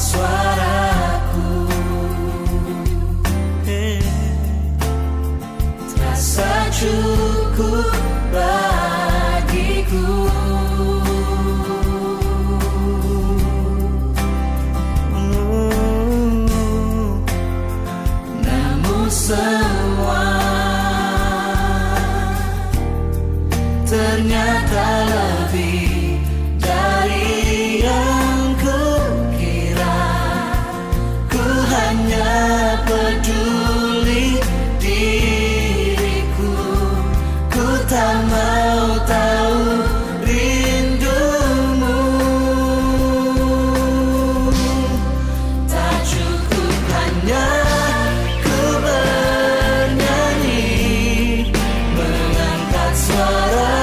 suaraku, terasa cukup bagiku. Namun semua ternyata lebih dari yang kukira. Ku hanya peduli diriku, ku tak mau tahu rindumu. Tak cukup hanya ku bernyanyi, mengangkat suara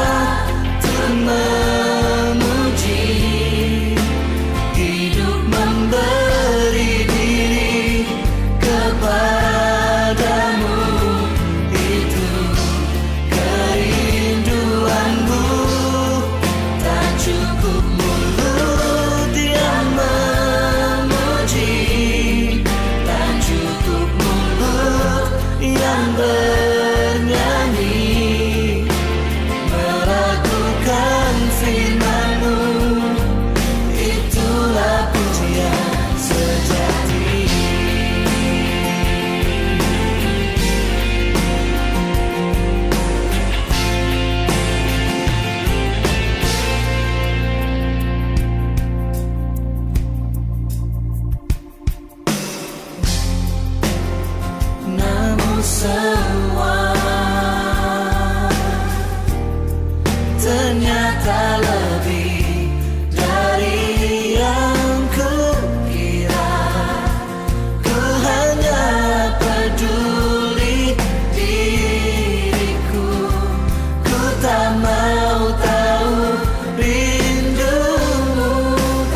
untuk memuji. Hidup memberi diri kepadamu, itu kerinduanku. Tak cukup mulut yang memuji, tak cukup mulut yang bernyanyi, melakukan firman-Mu, itulah pujian sejati. Namun semua ternyata lebih dari yang kukira. Ku hanya peduli diriku, ku tak mau tahu rindumu.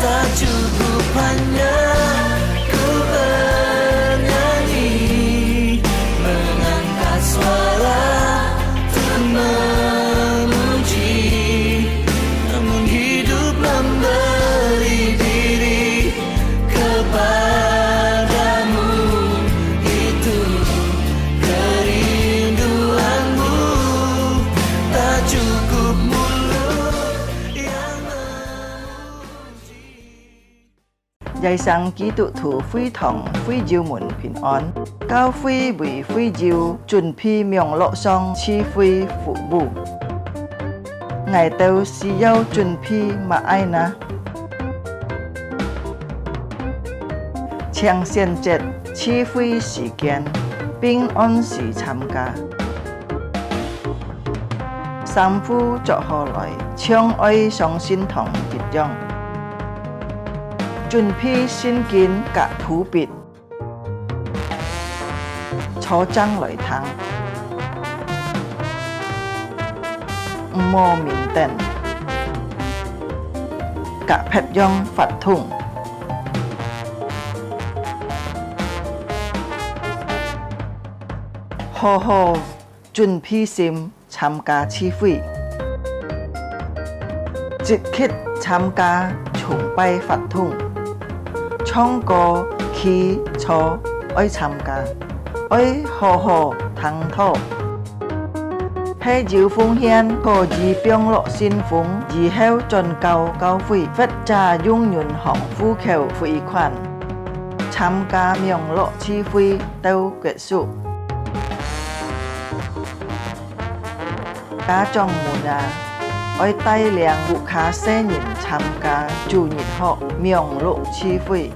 Tak cukup hanya ku bernyanyi, mengangkat suara untuk memuji. Namun hidup memberi diri kepadamu, itu kerinduanmu. Tak cukup mulut yang memuji. 日生基督徒會堂會照門平安，教會為會照準備名錄上賜會服務。我都是要準備乜愛呢？請選擇賜會時間，並按時參加。三夫作下來，將愛上心堂結帳。準備聖經及譜別，初章來聽，唔好面等，及撇樣發通，好好準備心參加聚會，即刻參加崇拜發通。唱歌、祈禱愛參加，愛好好聽討。批照奉獻可以並落信封，以後進教教會，或者用銀行戶口匯款。參加名錄聚會到結束。家長們啊，愛帶領顧客新人參加主日學名錄聚會。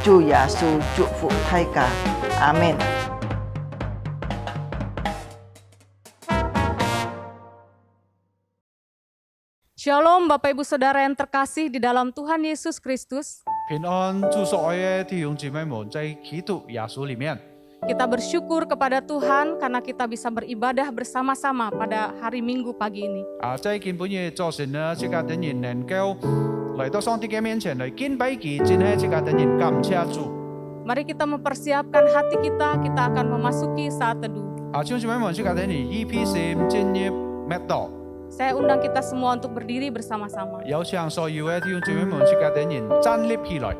主耶穌祝福大家，阿們。Shalom Bapak Ibu Saudara yang terkasih di dalam Tuhan Yesus Kristus. 平安祝所愛的弟兄姊妹們在基督耶穌裡面。 Kita bersyukur kepada Tuhan karena kita bisa beribadah bersama-sama pada hari Minggu pagi ini. 在今晡日早晨呢，這個等人能夠來到上帝嘅面前來敬拜佢，真係這個等人感謝主。 Mari kita mempersiapkan hati kita, kita akan memasuki saat teduh. 弟兄姊妹們，這個等人EP 4進入麥道。Saya undang kita semua untuk berdiri bersama-sama. 有請所有嘅弟兄姊妹們，即刻等人站立起來。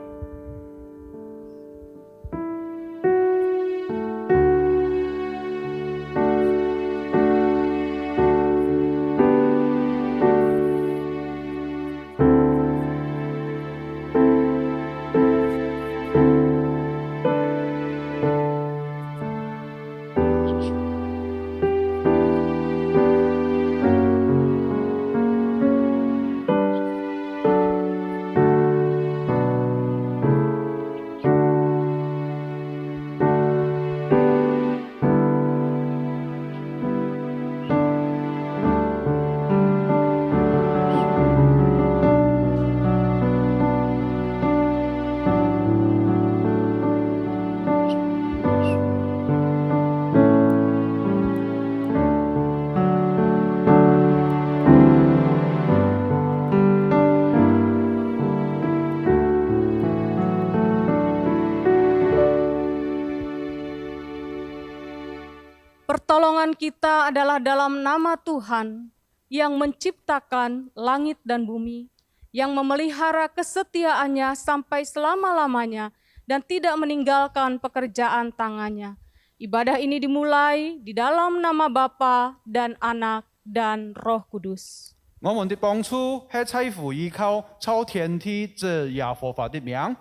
Pertolongan kita adalah dalam nama Tuhan yang menciptakan langit dan bumi, yang memelihara kesetiaannya sampai selama-lamanya dan tidak meninggalkan pekerjaan tangannya. Ibadah ini dimulai di dalam nama Bapa dan Anak dan Roh Kudus. 我們的幫助係在乎依靠超天地之耶和華的名，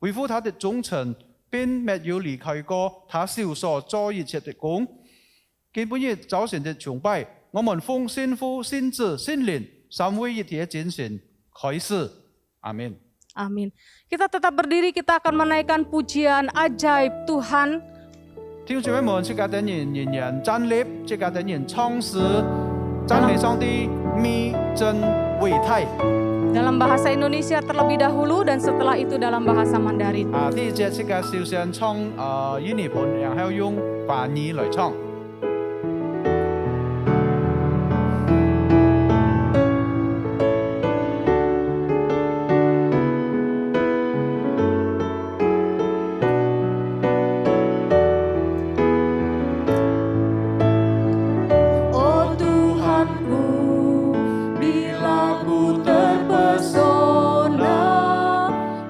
維護他的忠誠，並沒有離開過他手所做一切的工。今日早晨的崇拜，我們奉聖父、聖子、聖靈三位一體的精神開始。阿門。 Amin. Kita tetap berdiri, kita akan menaikkan pujian ajaib Tuhan. 弟兄姊妹們，即刻等人仍然站立，即刻等人唱詩，讚美上帝美真偉大。 Dalam bahasa Indonesia terlebih dahulu dan setelah itu dalam bahasa Mandarin. 第一節即刻首先唱印尼文，然後用法語來唱。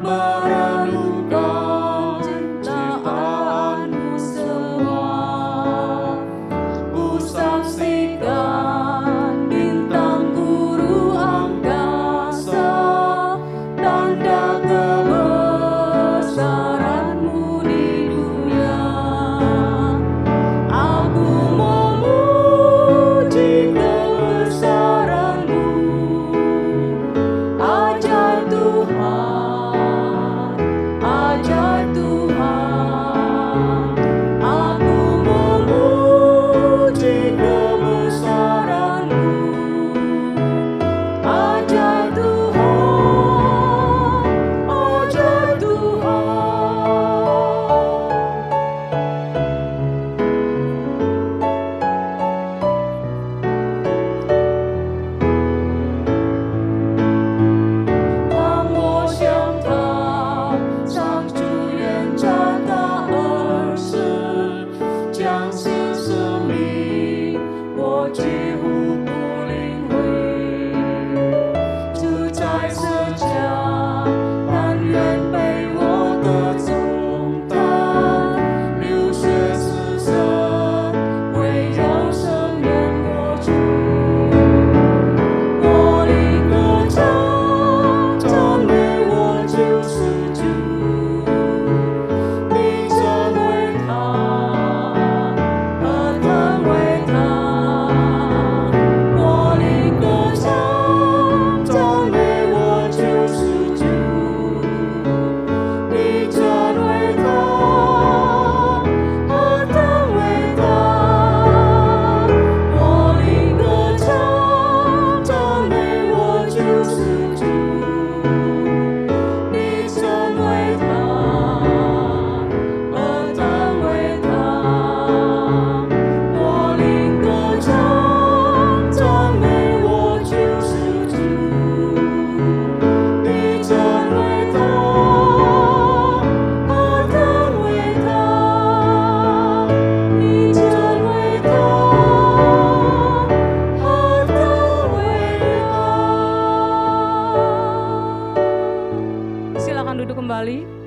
Merenungkan ciptaanmu semua.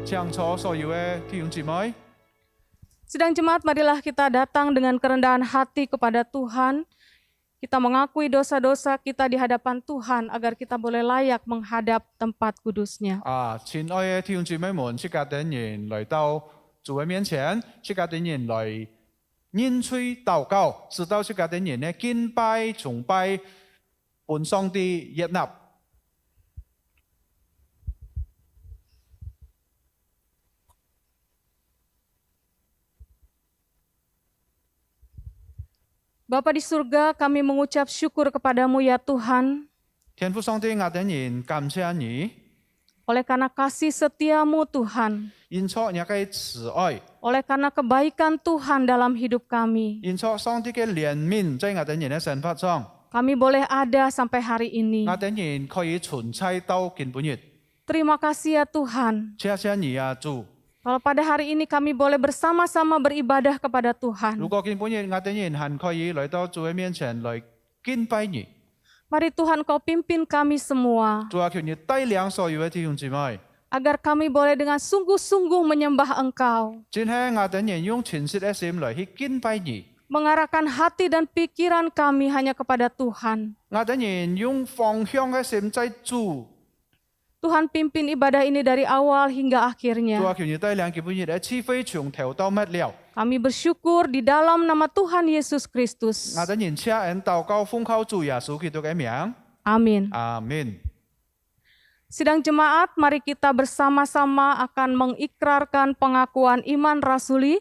請坐所有嘅弟兄姊妹。 Sidang jemaat, marilah kita datang dengan kerendahan hati kepada Tuhan. Kita mengakui dosa-dosa kita di hadapan Tuhan agar kita boleh layak menghadap tempat kudus-Nya. 親愛嘅弟兄姊妹們，即家等人來到主嘅面前，即家等人來認罪禱告，直到即家等人呢敬拜崇拜本上帝悅納。 Bapa di surga, kami mengucap syukur kepadamu ya Tuhan, 天父上帝，我等人感謝你， oleh karena kasih setiamu Tuhan, 因錯你嘅慈愛， oleh karena kebaikan Tuhan dalam hidup kami. 因錯上帝嘅憐憫在我等人嘅生活上， Kami boleh ada sampai hari ini. 我等人可以存在到今本日。 Terima kasih ya Tuhan. 謝謝你啊，主！ Kalau pada hari ini kami boleh bersama-sama beribadah kepada 如 Tuhan. 果今本日我等人還可以來到主嘅面前來敬拜你， Mari Tuhan Kau pimpin kami semua, 主啊，求你帶領所有嘅弟兄姊妹。 agar kami boleh dengan sungguh-sungguh menyembah Engkau, 今天我等人用全實嘅心來去敬拜你， mengarahkan hati dan pikiran kami hanya kepada Tuhan. 我等人用方向嘅心在主。 Tuhan pimpin ibadah ini dari awal hingga 主 akhirnya. 啊，求你帶領今本日嘅智慧從頭到末了。 Kami bersyukur di dalam nama Tuhan Yesus Kristus. 我等人請人禱告，奉靠主耶穌基督嘅名， Amin. 阿門。 Sidang jemaat, mari kita bersama-sama akan mengikrarkan pengakuan iman rasuli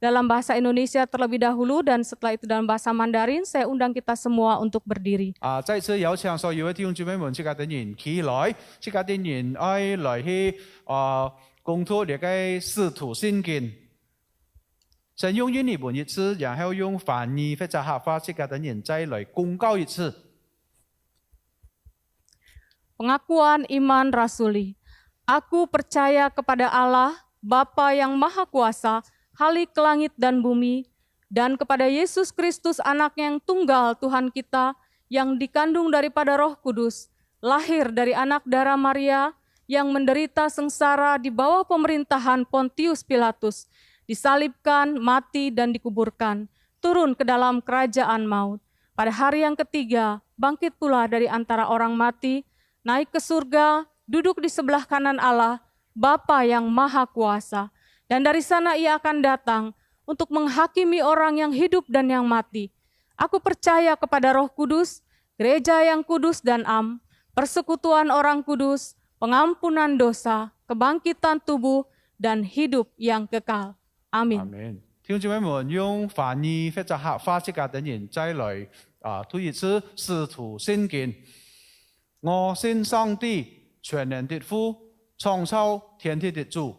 dalam bahasa Indonesia terlebih dahulu, dan setelah itu dalam bahasa Mandarin. Saya undang kita semua untuk berdiri. 再次有請所有嘅弟兄姊妹們，即刻等人起來，即刻等人愛來去公讀呢個使徒信經。先用英語本一次，然後用梵語或者客話，即刻等人再來公告一次。 Pengakuan iman rasuli. Aku percaya kepada Allah, Bapa yang Maha Kuasa, Khalik langit dan bumi, dan kepada Yesus Kristus Anaknya yang tunggal Tuhan kita, yang dikandung daripada Roh Kudus, lahir dari anak darah Maria, yang menderita sengsara di bawah pemerintahan Pontius Pilatus, disalibkan, mati, dan dikuburkan, turun ke dalam kerajaan maut. Pada hari yang ketiga, bangkit pula dari antara orang mati, naik ke surga, duduk di sebelah kanan Allah, Bapa yang Maha Kuasa. Dan dari sana Ia akan datang untuk menghakimi orang yang hidup dan yang mati. Aku percaya kepada Roh Kudus, gereja yang kudus dan am, persekutuan orang kudus, pengampunan dosa, kebangkitan tubuh, dan hidup yang kekal. Amin. 阿門。弟兄姊妹們，用梵語或者客話，即刻等人再來讀一次使徒信經。我信上帝，全能的父，創造天地的主。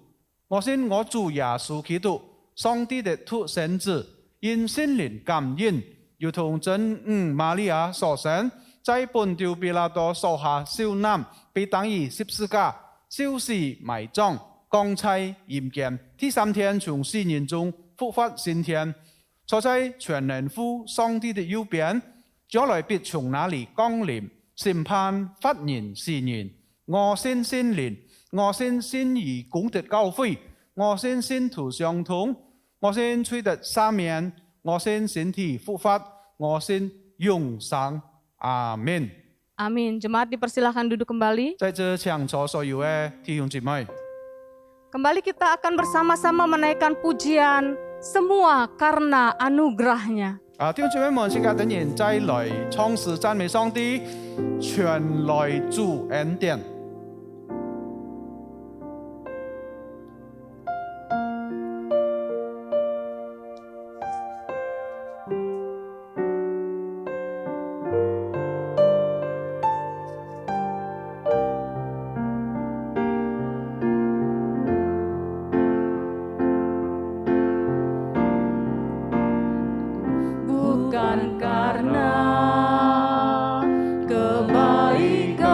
我信我主耶穌基督，上帝的獨生子，因聖靈感應，如同真瑪利亞所生，在本丟彼拉多手下受難，被當於十字架，受死埋葬，降在陰間，第三天從死人中復活升天，坐在全能父上帝的右邊，將來必從那裡降臨，審判活人死人。我信聖靈。 我信信義公的教會，我信信徒相通，我信罪得赦免，我信身體復活，我信永生。阿門。 Amin. Jemaat dipersilakan duduk kembali. 在這請坐所有嘅弟兄姊妹， Kembali kita akan bersama-sama menaikkan pujian, semua karena anugerahnya. 弟兄姊妹們，即刻等人再來唱詩讚美上帝，全來主恩典。 Bukan karena kebaikanmu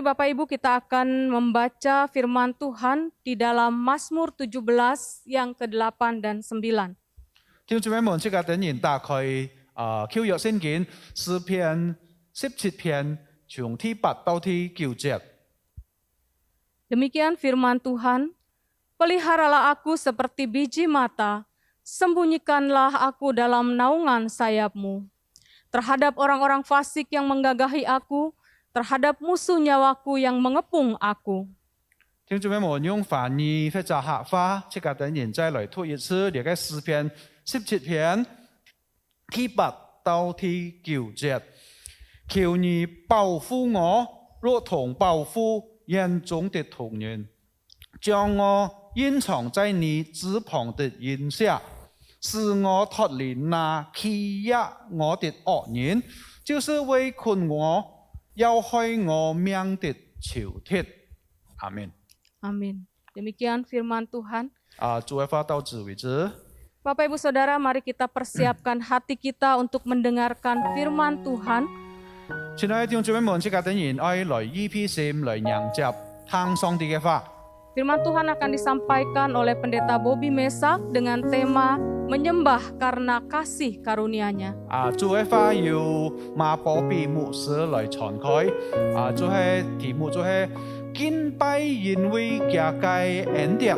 Mari Bapak Ibu kita akan membaca firman Tuhan di dalam Mazmur 17 yang ke-8 dan 9. 弟兄姊妹們，即刻等然打開舊約聖經詩篇17篇，從第8到第9節。 Demikian firman Tuhan, peliharalah aku seperti biji mata, sembunyikanlah aku dalam naungan sayap-Mu. Terhadap orang-orang fasik yang menggagahi aku, terhadap musuh nyawaku yang mengepung aku. 弟兄姊妹們，用翻譯或者客話，即刻等然再來讀一次呢個詩篇17篇第8到第9節。求你保護我，如同保護眼中的瞳人，將我隱藏在你翅膀的蔭下，使我脫離那欺壓我的惡人，就是圍困我、要害我命的仇敵。阿門。 Amin. Demikian firman Tuhan. 主的話到此為止。 Bapak Ibu Saudara, mari kita persiapkan hati kita untuk mendengarkan firman Tuhan. 親愛的弟兄姊妹們，即刻等然愛來依篇聖來迎接聽上帝嘅話。 Firman Tuhan akan disampaikan oleh Pendeta Bobby Mesak dengan tema menyembah karena kasih karunia-Nya. 主嘅話要馬保庇牧師來傳開。就係題目就係敬拜因為加蓋恩典。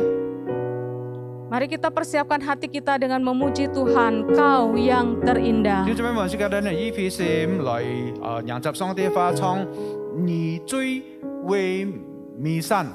Mari kita persiapkan hati kita dengan memuji Tuhan, Kau yang terindah. 弟兄姊妹們，即刻等然依篇聖來迎接上帝嘅話，唱你最為美善。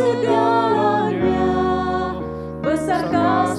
Segalanya besar kasih.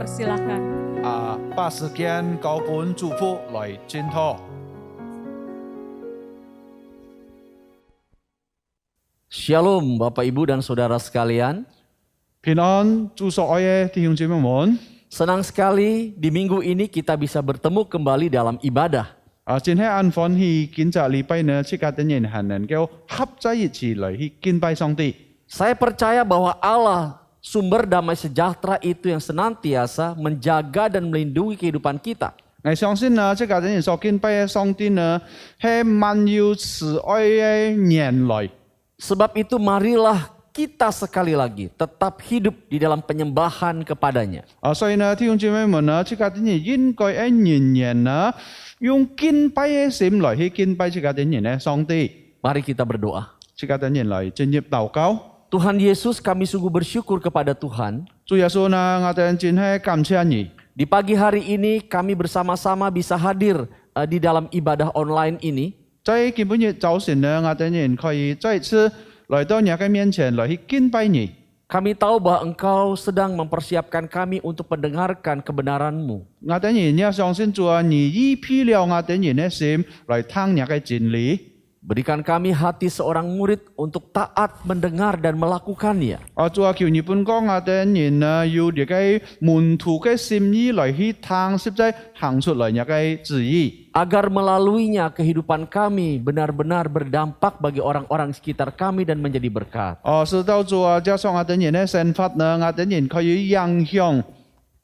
Persilahkan. 把时間交本祝福來轉託。 Shalom Bapak Ibu dan Saudara sekalian. 平安，祝所愛嘅弟兄姊妹們。 Senang sekali di minggu ini kita bisa bertemu kembali dalam ibadah. 真係安歡喜，今集禮拜呢，即家啲人係能夠合在一起來去敬拜上帝。 Saya percaya bahwa Allah sumber damai sejahtera itu yang senantiasa menjaga dan melindungi kehidupan kita. 我相信呢，即家啲人所敬拜嘅上帝呢，係滿有慈愛嘅人來。 Sebab itu marilah kita sekali lagi tetap hidup di dalam penyembahan kepadanya. 所以呢，弟兄姊妹們呢，即家啲人應該喺人人呢，用敬拜嘅心來去敬拜即家啲人嘅上帝。 Mari kita berdoa. 即家啲人來進入禱告。 Tuhan Yesus, kami sungguh bersyukur kepada Tuhan. 主耶穌呢，我哋真係感謝你。 Di pagi hari ini kami bersama-sama bisa hadir di dalam ibadah online ini. 在今日早晨呢，我哋人可以再次來到你嘅面前來去敬拜你。 Kami tahu bahwa Engkau sedang mempersiapkan kami untuk mendengarkan kebenaran-Mu. 我哋人也相信主啊，你預備了我哋人嘅心來聽你嘅真理。 Berikan kami hati seorang murid untuk taat mendengar dan melakukannya. 主啊，求你本講我哋人呢，有你嘅門徒嘅心意來去聽，實在行出來你嘅旨意。 Agar melaluinya kehidupan kami benar-benar berdampak bagi orang-orang sekitar kami dan menjadi berkat. 使到主啊，加上我哋人嘅生活呢，我哋人可以影響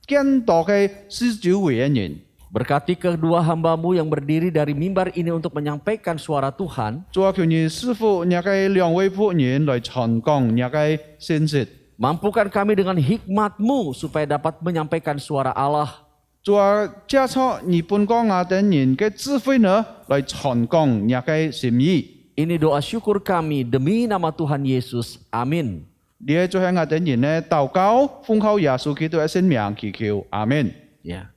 更多嘅四周圍嘅人。 Berkati kedua hamba-Mu yang berdiri dari mimbar ini untuk menyampaikan suara Tuhan. 主啊，求你師傅你嘅兩位僕人來傳講你嘅信息。 Mampukan kami dengan hikmat-Mu supaya dapat menyampaikan suara Allah. 主啊，加上你本講我哋人嘅智慧呢，來傳講你嘅心意。 Ini doa syukur kami demi nama Tuhan Yesus. Amin. 你係做喺我哋人嘅禱告，奉靠耶穌基督嘅聖名祈求，阿門。 Ya.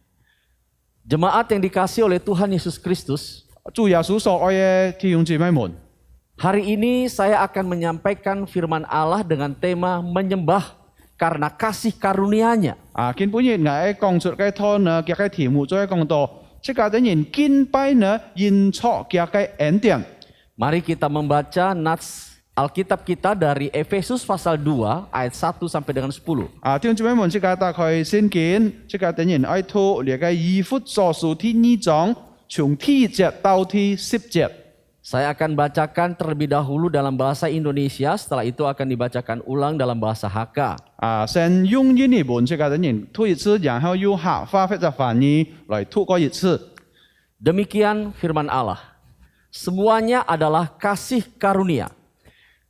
Jemaat yang dikasihi oleh Tuhan Yesus Kristus, 主耶穌所愛嘅弟兄姊妹們， hari ini saya akan menyampaikan firman Allah dengan tema menyembah karena kasih karunia-Nya. 今本日我喺講述嘅堂呢，佢嘅題目再講到，即係啲人敬拜呢，認錯佢嘅恩典。 Mari kita membaca nats Alkitab kita dari Efesus pasal 2 ayat 1 sampai dengan 10. 弟兄姊妹們，即係打開聖經，即係啲人愛讀你嘅以弗所書第2章，從第1節到第10節。 Saya akan bacakan terlebih dahulu dalam bahasa Indonesia, setelah itu akan dibacakan ulang dalam bahasa Hakka. 先用英文即係啲人讀一次，然後用客話或者翻譯來讀過一次。 Demikian firman Allah. Semuanya adalah kasih karunia.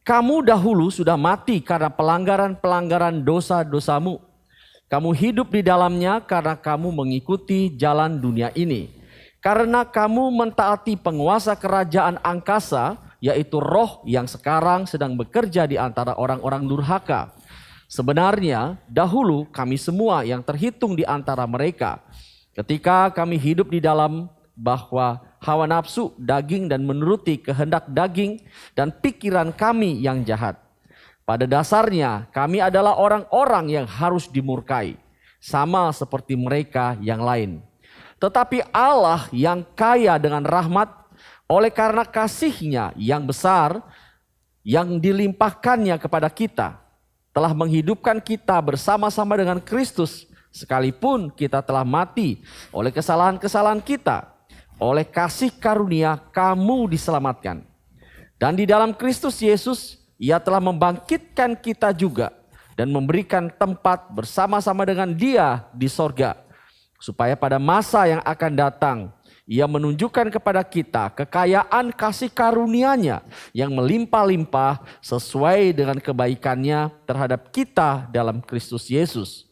Kamu dahulu sudah mati karena pelanggaran-pelanggaran dosa-dosamu. Kamu hidup di dalamnya karena kamu mengikuti jalan dunia ini. Karena kamu mentaati penguasa kerajaan angkasa, yaitu roh yang sekarang sedang bekerja di antara orang-orang durhaka. Sebenarnya dahulu kami semua yang terhitung di antara mereka. Ketika kami hidup di dalam bahwa hawa nafsu, daging dan menuruti kehendak daging dan pikiran kami yang jahat. Pada dasarnya kami adalah orang-orang yang harus dimurkai, sama seperti mereka yang lain. Tetapi Allah yang kaya dengan rahmat, oleh karena kasih-Nya yang besar, yang dilimpahkannya kepada kita, telah menghidupkan kita bersama-sama dengan Kristus, sekalipun kita telah mati oleh kesalahan-kesalahan kita. Oleh kasih karunia kamu diselamatkan. Dan di dalam Kristus Yesus Ia telah membangkitkan kita juga dan memberikan tempat bersama-sama dengan Dia di sorga. Supaya pada masa yang akan datang Ia menunjukkan kepada kita kekayaan kasih karunia-Nya yang melimpah-limpah sesuai dengan kebaikan-Nya terhadap kita dalam Kristus Yesus.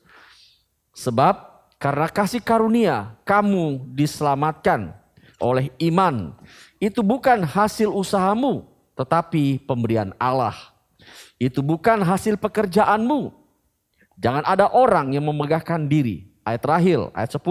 Sebab karena kasih karunia kamu diselamatkan oleh iman. Itu bukan hasil usahamu, tetapi pemberian Allah. Itu bukan hasil pekerjaanmu. Jangan ada orang yang memegahkan diri. Ayat terakhir, ayat 10.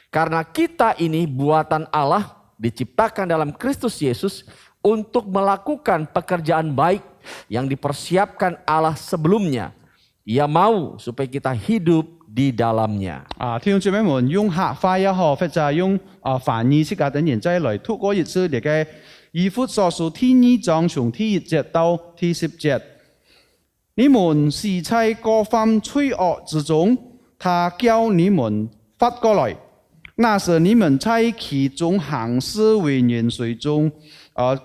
Karena kita ini buatan Allah, diciptakan dalam Kristus Yesus untuk melakukan pekerjaan baik yang dipersiapkan Allah sebelumnya. Ia mau supaya kita hidup di dalamnya. 弟兄姊妹們，用客話也好，或者用翻譯即家等人再來透過一次嚟嘅以弗所書第2章從第1節到第10節，你們是在各方罪惡之中，他叫你們發過來。那時你們在其中行事為人隨從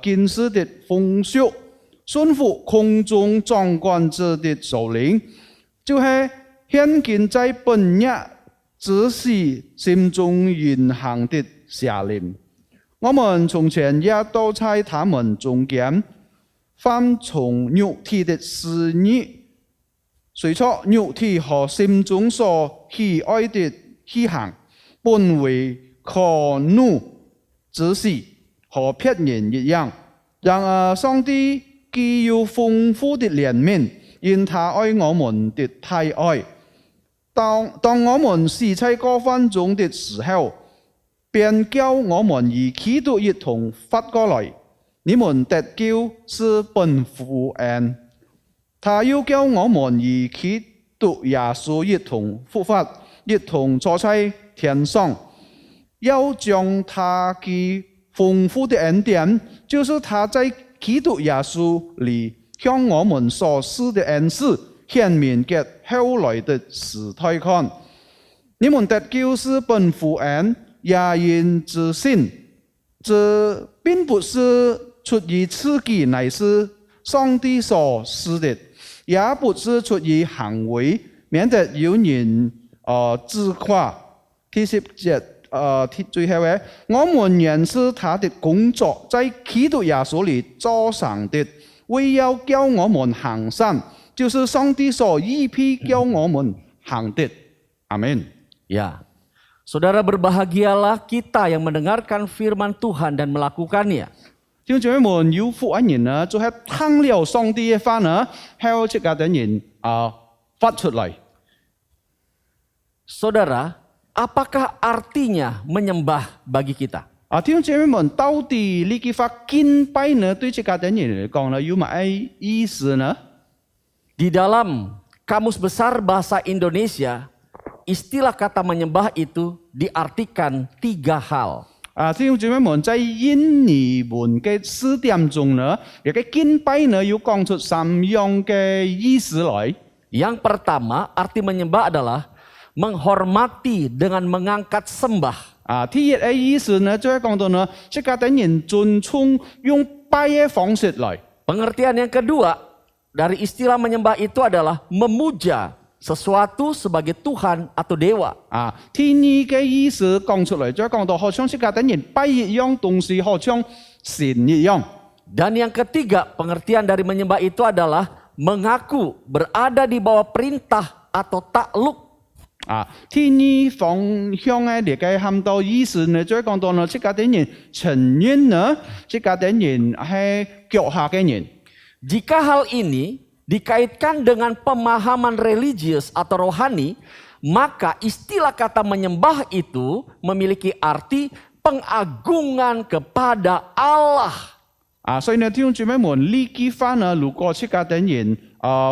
今世的風俗，順服空中掌管者的首領，就是現今在本日之時心中運行的邪靈。我們從前也都在他們中間，犯從肉體的私欲，隨從肉體和心中所喜愛的去行，本為可怒之事，和別人一樣。然而上帝既有豐富的憐憫，因他愛我們的太愛。當我們是在過犯中的時候，便叫我們與基督一同發過來。你們得救是本乎恩，他又叫我們與基督耶穌一同復活，一同坐在天上，要將他嘅豐富的恩典，就是他在基督耶穌裏向我們所施的恩賜，顯明給後來的時代看。你們得救是本乎恩，也因之信，這並不是出於自己，乃是上帝所施的，也不是出於行為，免得有人自誇。第10節最後嘅，我們原是他的工作，在基督耶穌裏做成的，為要叫我們行善，就是上帝所預備叫我們行的。阿們。Ya, saudara berbahagialah kita yang mendengarkan firman Tuhan dan melakukannya. 弟兄姊妹們，有福嘅人呢，就係聽了上帝嘅話呢，向即家嘅人發出嚟。Saudara, apakah artinya menyembah bagi kita? 弟兄姊妹們，到底呢句話敬拜呢，對即家嘅人嚟講呢，有乜意思呢？ Di dalam Kamus Besar Bahasa Indonesia, istilah kata menyembah itu diartikan 3 hal. 弟兄姊妹們，在印尼文嘅詞典中呢，一個敬拜呢，要講出3樣嘅意思來。 Yang pertama, arti menyembah adalah menghormati dengan mengangkat sembah. 第一嘅意思呢，就係講到呢，即家嘅人尊崇用拜嘅方式來。 Pengertian yang kedua dari istilah menyembah itu adalah memuja sesuatu sebagai Tuhan atau dewa. 第二嘅意思講出嚟，就係講到好像即家嘅人拜一樣東西，好像神一樣。 Dan yang ketiga, pengertian dari menyembah itu adalah mengaku berada di bawah perintah atau takluk. 第二方向嘅嚟嘅含到意思呢，就係講到呢，即家嘅人承認呢，即家嘅人係腳下嘅人。 Jika hal ini dikaitkan dengan pemahaman religius atau rohani, maka istilah kata menyembah itu memiliki arti pengagungan kepada Allah. 所以呢，弟兄姊妹們，呢句話呢，如果即家嘅人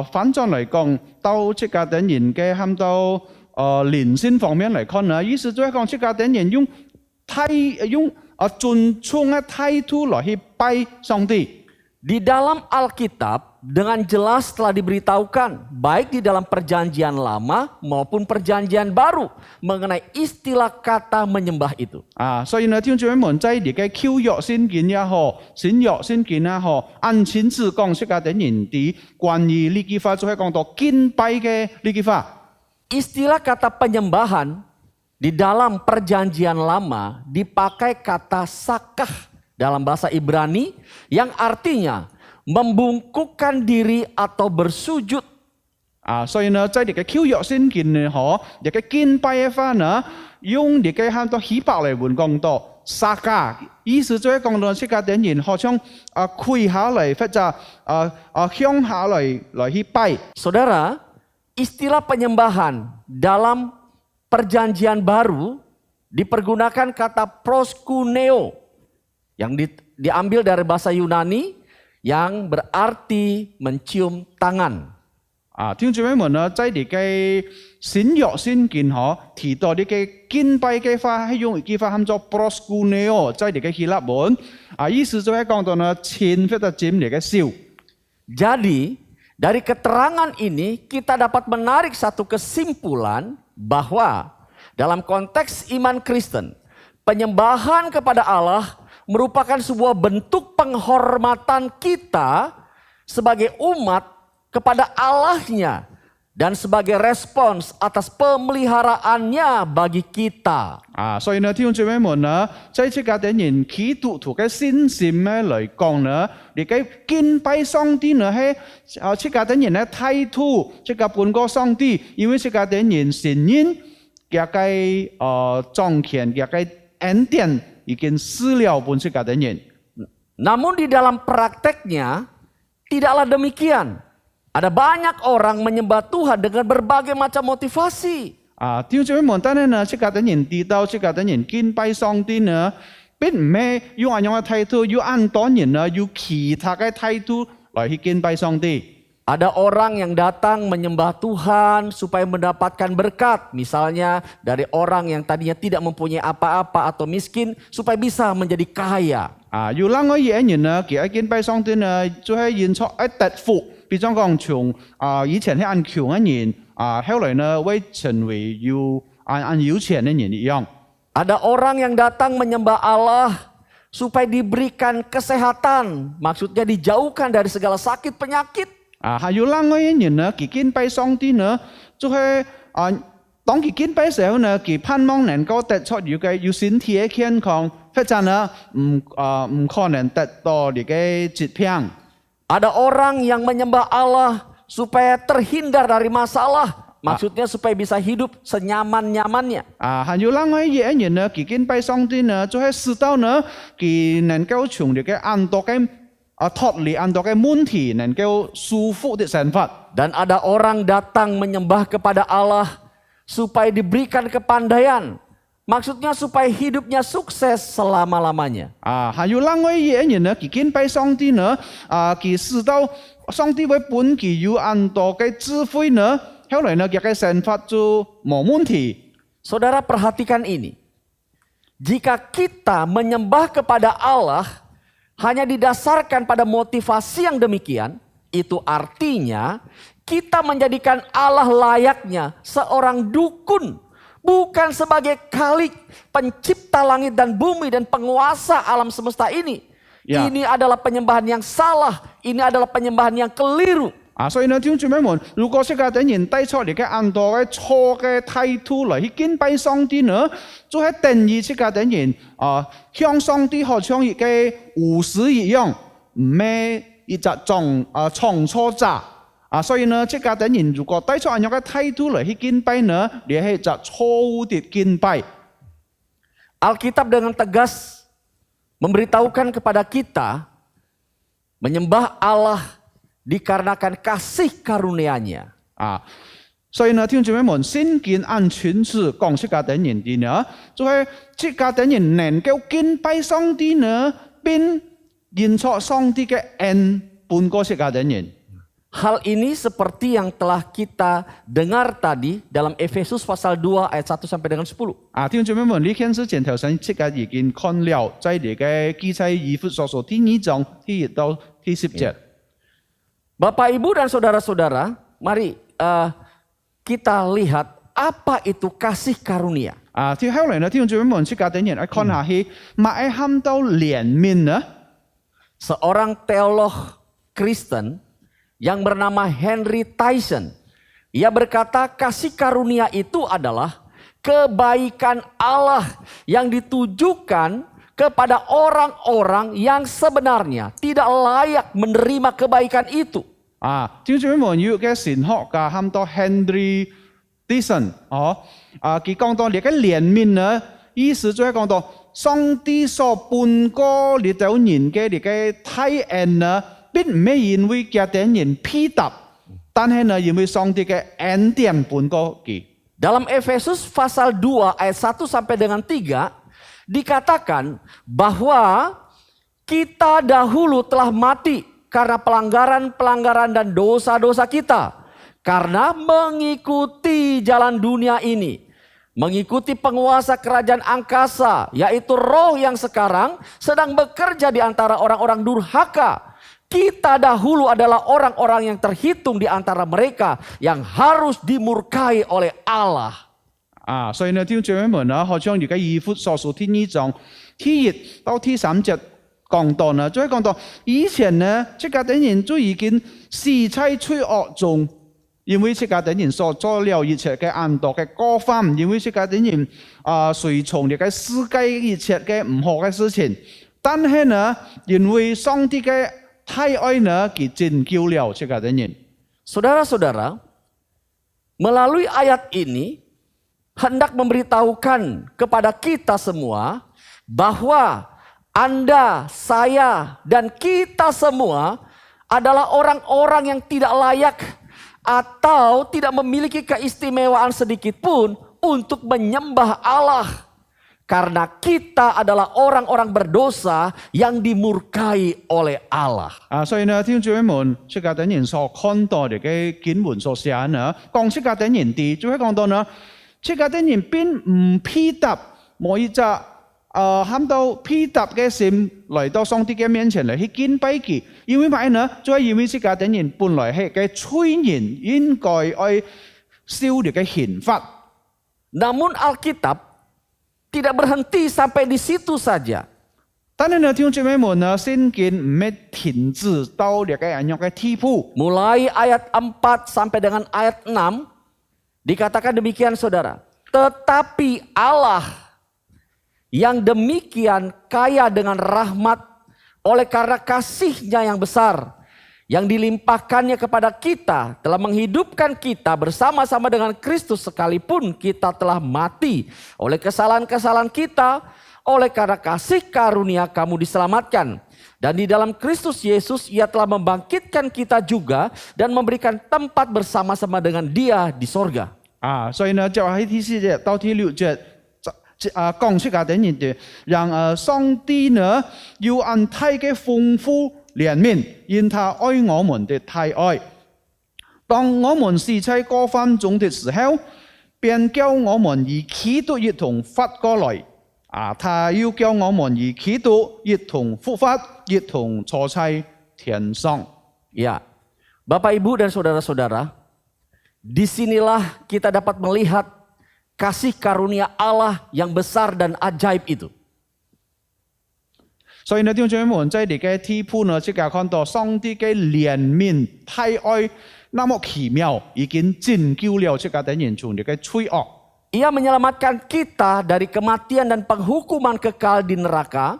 反轉嚟講，到即家嘅人嘅含到靈性方面嚟看呢，意思就係講即家嘅人用尊崇嘅態度來去拜上帝。 Di dalam Alkitab dengan jelas telah diberitahukan baik di dalam perjanjian lama maupun perjanjian baru mengenai istilah kata menyembah itu. 所以呢，弟兄姊妹們，在呢個舊約聖經也好，新約聖經也好，按親自講釋迦等人哋關於呢句話，就係講到敬拜嘅呢句話。 Istilah kata penyembahan di dalam perjanjian lama dipakai kata sakah dalam bahasa Ibrani yang artinya membungkukkan diri atau bersujud. 所以呢，在呢個舊約聖經呢，呢個敬拜嘅話呢，用呢個喊到希伯來文講到撒迦，意思就係講到釋迦等人好像跪下嚟，或者向下嚟去拜。 Saudara, istilah penyembahan dalam perjanjian baru dipergunakan kata proskuneo yang diambil dari bahasa Yunani yang berarti mencium tangan. 弟兄姊妹們呢，在你嘅新約聖經提到你嘅敬拜嘅法係用一句話喊做 proskuneo， 在你嘅希臘文意思就係講到呢前或者尖你嘅笑。Jadi, dari keterangan ini kita dapat menarik satu kesimpulan bahwa dalam konteks iman Kristen, penyembahan kepada Allah merupakan sebuah bentuk penghormatan kita sebagai umat kepada Allahnya dan sebagai respons atas pemeliharaannya bagi kita. 所以呢，弟兄姊妹們呢，在這個點人基督徒嘅信心呢嚟講呢，你嘅敬拜上帝呢係這個點人嘅態度，這個半個上帝，因為這個點人承認佢嘅掌權，佢嘅恩典已經施了半這個點人。Namun di dalam prakteknya tidaklah demikian. Ada banyak orang menyembah Tuhan dengan berbagai macam motivasi. 弟兄姊妹們，當然呢，這個等人知道，這個等人敬拜上帝呢，並唔係用按樣嘅態度，要按當人呢，用其他嘅態度來去敬拜上帝。Ada orang yang datang menyembah Tuhan supaya mendapatkan berkat. Misalnya dari orang yang tadinya tidak mempunyai apa-apa atau miskin supaya bisa menjadi kaya. 有兩個嘢人呢，佢敬拜上帝呢，就係演出一得福。比方講，從以前係按窮嘅人，後來呢會成為按有錢嘅人一樣。Ada orang yang datang menyembah Allah supaya diberikan kesehatan, maksudnya dijauhkan dari segala sakit penyakit. 還有兩個人呢，佢敬拜上帝呢，就係當佢敬拜時候呢，佢盼望能夠得出要身體嘅健康，或者呢唔可能得到你嘅疾病。Ada orang yang menyembah Allah supaya terhindar dari masalah. Maksudnya supaya bisa hidup senyaman-nyamannya. 還有兩個人呢，佢敬拜上帝呢，就係使到呢，佢能夠從你嘅很多嘅脫離很多嘅問題，能夠舒服的生活。 Dan ada orang datang menyembah kepada Allah supaya diberikan kepandaian. Maksudnya supaya hidupnya sukses selama-lamanya. 還有兩個人呢，佢敬拜上帝呢，佢使到上帝會本佢有很多嘅智慧呢，後來呢，佢嘅生活就冇問題。 Saudara perhatikan ini. Jika kita menyembah kepada Allah hanya didasarkan pada motivasi yang demikian, itu artinya kita menjadikan Allah layaknya seorang dukun. Bukan sebagai Khalik, pencipta langit dan bumi dan penguasa alam semesta ini. Ya. Ini adalah penyembahan yang salah. Ini adalah penyembahan yang keliru. 所以呢，弟兄姊妹們，如果這個等人帶出嚟嘅很多嘅錯嘅態度嚟去敬拜上帝呢，就係定義這個等人向上帝好像一個巫師一樣，唔係一隻創錯者。所以呢，這個等人如果帶出咁樣嘅態度嚟去敬拜呢，你係一隻錯誤的敬拜。 Alkitab dengan tegas memberitahukan kepada kita menyembah Allah dikarenakan kasih karunia-Nya. 所以呢，弟兄姊妹們，聖經按全字講這個等人啲呢，就係這個等人能夠敬拜上帝呢，並認出上帝嘅恩半個這個等人。 Hal ini seperti yang telah kita dengar tadi dalam Efesus pasal 2 ayat 1 sampai dengan 10. 弟兄姊妹們，呢件事前頭先即刻已經看了，在你嘅記載以弗所書第2章第1到第10節。 Bapak, Ibu, dan saudara-saudara, mari kita lihat apa itu kasih karunia. 後來呢，弟兄姊妹們，這個等人看下去，乜嘢喊到憐憫呢？ Seorang teolog Kristen yang bernama Henry Tyson, ia berkata kasih karunia itu adalah kebaikan Allah yang ditujukan kepada orang-orang yang sebenarnya tidak layak menerima kebaikan itu. 弟兄姊妹們，有嘅神學家喊到 Henry Tyson，佢講到你嘅憐憫呢，意思就係講到上帝所判過你對人嘅你嘅大恩呢。 並唔係因為佢等人批答，但係呢，因為上帝嘅恩典本過佢。 Dalam Efesus pasal 2 ayat 1 sampai dengan 3 dikatakan bahwa kita dahulu telah mati karena pelanggaran-pelanggaran dan dosa-dosa kita. Karena mengikuti jalan dunia ini, mengikuti penguasa kerajaan angkasa, yaitu roh yang sekarang sedang bekerja di antara orang-orang durhaka. Kita dahulu adalah orang-orang yang terhitung di antara mereka yang harus dimurkai oleh Allah. 所以呢，弟兄姊妹們啊，好像而家以弗所書第2章第1到第3節講到呢，就係講到以前呢，這家啲人都已經死喺罪惡中，因為這家啲人所做了一切嘅暗道嘅過犯，因為這家啲人隨從呢個世界一切嘅唔好嘅事情，但係呢，因為上帝嘅太愛呢，佢拯救了這家啲人。Saudara-saudara, melalui ayat ini hendak memberitahukan kepada kita semua bahwa Anda, saya, dan kita semua adalah orang-orang yang tidak layak atau tidak memiliki keistimewaan sedikit pun untuk menyembah Allah. Karena kita adalah orang-orang berdosa yang dimurkai oleh Allah. 所以呢，弟兄姊妹們，這家啲人所看到嘅經文所寫呢，講這家啲人啲，就係講到呢。這家啲人並唔配搭每一隻喊到配搭嘅心嚟到上帝嘅面前嚟去敬拜佢，因為乜呢？就係因為這家啲人本來係嘅罪人應該愛受嘅刑罰。Namun Alkitab tidak berhenti sampai di situ saja. 但係呢，弟兄姊妹們呢，聖經唔係停止到呢個咁樣嘅地步。Mulai ayat 4 sampai dengan ayat 6 dikatakan demikian saudara. Tetapi Allah yang demikian kaya dengan rahmat oleh karena kasih-Nya yang besar yang dilimpahkannya kepada kita telah menghidupkan kita bersama-sama dengan Kristus sekalipun kita telah mati oleh kesalahan-kesalahan kita. Oleh karena kasih karunia kamu diselamatkan. Dan di dalam Kristus Yesus Ia telah membangkitkan kita juga dan memberikan tempat bersama-sama dengan Dia di sorga. 所以呢，就喺第4節到第6節講出家啲人嘅，讓上帝呢要按他嘅豐富憐憫，因他愛我們的太愛。當我們是在過犯中的時候，便叫我們與基督一同活過來。他要叫我們與基督一同復活，一同坐在天上。Ya, Bapak Ibu dan saudara-saudara, disinilah kita dapat melihat kasih karunia Allah yang besar dan ajaib itu. 所以呢，弟兄姊妹們，在呢個地步呢，即係看到上帝嘅憐憫、太愛，那麼奇妙，已經拯救了這個啲人從呢個罪惡。Ia menyelamatkan kita dari kematian dan penghukuman kekal di neraka,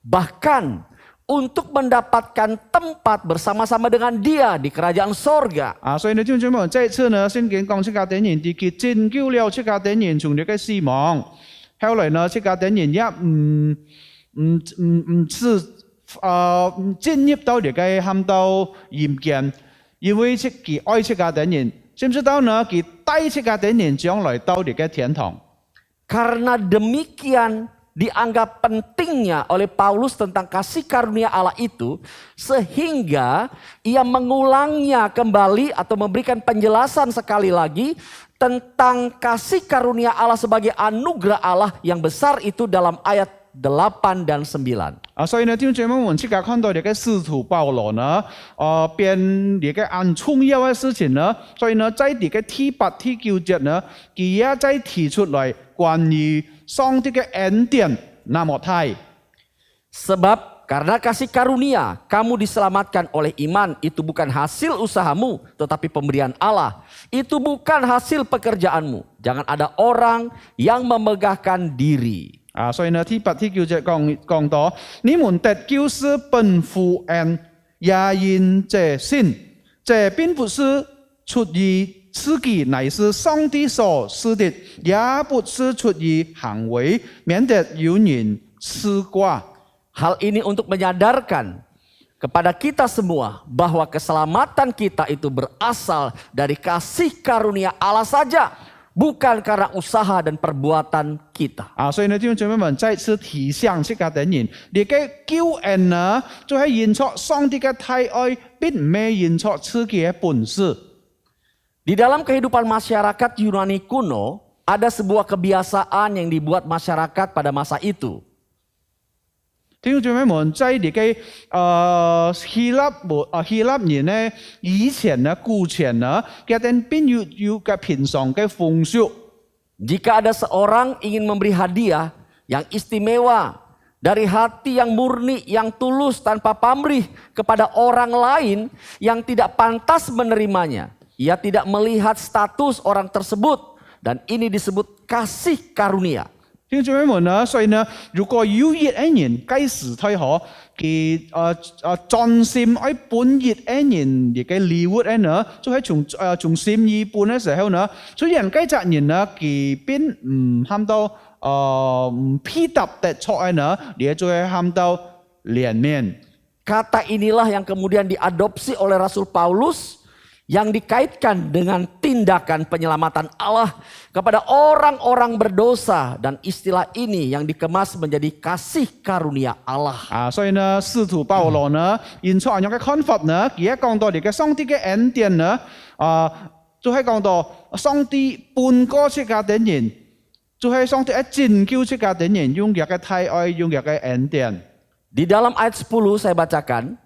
bahkan untuk mendapatkan tempat bersama-sama dengan Dia di kerajaan sorga. 所以呢，弟兄姊妹，這次呢，聖經講這個啲人，佢拯救了這個啲人從呢個死亡。後來呢，這個啲人也唔是進入到呢個喊到陰間，因為佢愛這個啲人。知唔知道呢？佢帶這個啲人將來到呢個天堂。 Karena demikian dianggap pentingnya oleh Paulus tentang kasih karunia Allah itu, sehingga ia mengulangnya kembali atau memberikan penjelasan sekali lagi tentang kasih karunia Allah sebagai anugerah Allah yang besar itu dalam ayat 8 dan 9. 所以呢，弟兄姊妹們，即刻看到呢個使徒保羅呢，變呢個很重要嘅事情呢，所以呢，在呢個第8、第9節呢，佢也再提出來關於上帝嘅恩典那麼大。 Sebab karena kasih karunia kamu diselamatkan oleh iman, itu bukan hasil usahamu tetapi pemberian Allah. Itu bukan hasil pekerjaanmu. Jangan ada orang yang memegahkan diri. 所以呢，第8、第9節講到，你們得救是本乎恩，也因這信，這並不是出於自己，乃是上帝所賜的，也不是出於行為，免得有人自誇。 Hal ini untuk menyadarkan kepada kita semua bahwa keselamatan kita itu berasal dari kasih karunia Allah saja, bukan karena usaha dan perbuatan kita. 所以呢，弟兄姊妹們再次提醒這個啲人，你嘅救恩呢，就係因着上帝嘅太愛，並唔係因着自己嘅本事。Di dalam kehidupan masyarakat Yunani kuno, ada sebuah kebiasaan yang dibuat masyarakat pada masa itu. 弟兄姊妹們，在呢個希臘人呢，以前呢、古前呢，佢哋邊有嘅平常嘅風俗。 Jika ada seorang ingin memberi hadiah yang istimewa dari hati yang murni, yang tulus tanpa pamrih kepada orang lain yang tidak pantas menerimanya, ia tidak melihat status orang tersebut, dan ini disebut kasih karunia. 弟兄姊妹們呢，所以呢，如果有一人該時睇可，佢專心喺本一人嘅禮物呢，就係從心意半嘅時候呢，雖然該責任呢，佢邊唔喊到唔批答得錯呢，dia就係喊到臉面。 Kata inilah yang kemudian diadopsi oleh Rasul Paulus yang dikaitkan dengan tindakan penyelamatan Allah kepada orang-orang berdosa, dan istilah ini yang dikemas menjadi kasih karunia Allah. 所以呢，使徒保羅呢，現出咁樣嘅看法呢，佢一講到你嘅上帝嘅恩典呢，就係講到上帝半個出家的人，就係上帝一拯救出家的人，用佢嘅太愛，用佢嘅恩典。 Di dalam ayat 10 saya bacakan,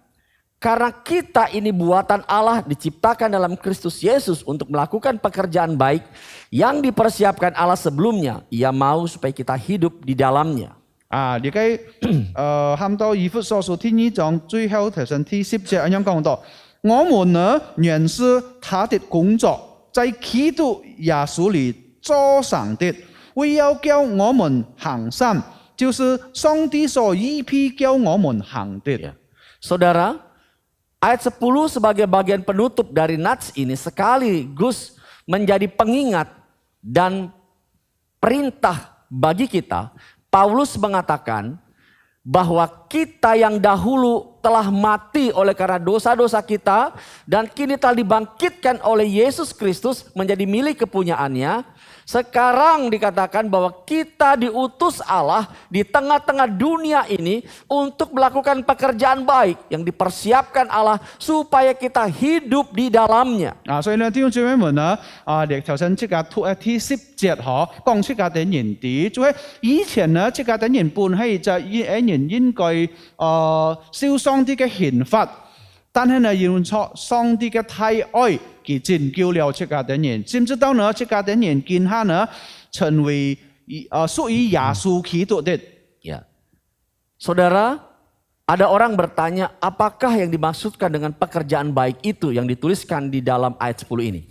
karena kita ini buatan Allah diciptakan dalam Kristus Yesus untuk melakukan pekerjaan baik yang dipersiapkan Allah sebelumnya. Ia mau supaya kita hidup di dalamnya. 你嘅喊到以弗所書第2章最後頭先第10節咁樣講到，我們呢原是他的工作，在基督耶穌裏做上的，為要叫我們行善，就是上帝所預備叫我們行的。 Saudara, ayat 10 sebagai bagian penutup dari nats ini sekaligus menjadi pengingat dan perintah bagi kita. Paulus mengatakan bahwa kita yang dahulu telah mati oleh karena dosa-dosa kita dan kini telah dibangkitkan oleh Yesus Kristus menjadi milik kepunyaannya. Sekarang dikatakan bahwa kita diutus Allah di tengah-tengah dunia ini untuk melakukan pekerjaan baik yang dipersiapkan Allah supaya kita hidup di dalamnya. 所以呢，弟兄姊妹們呢，你頭先即係第10節講出家的人啲，就係以前呢，出家的人本係就一人應該受上帝嘅刑罰，但係呢，用錯上帝嘅太愛。 佢拯救了出家的人，甚至到呢出家的人今下呢成為屬於耶穌基督的。Ya, saudara, ada orang bertanya, apakah yang dimaksudkan dengan pekerjaan baik itu yang dituliskan di dalam ayat 10 ini?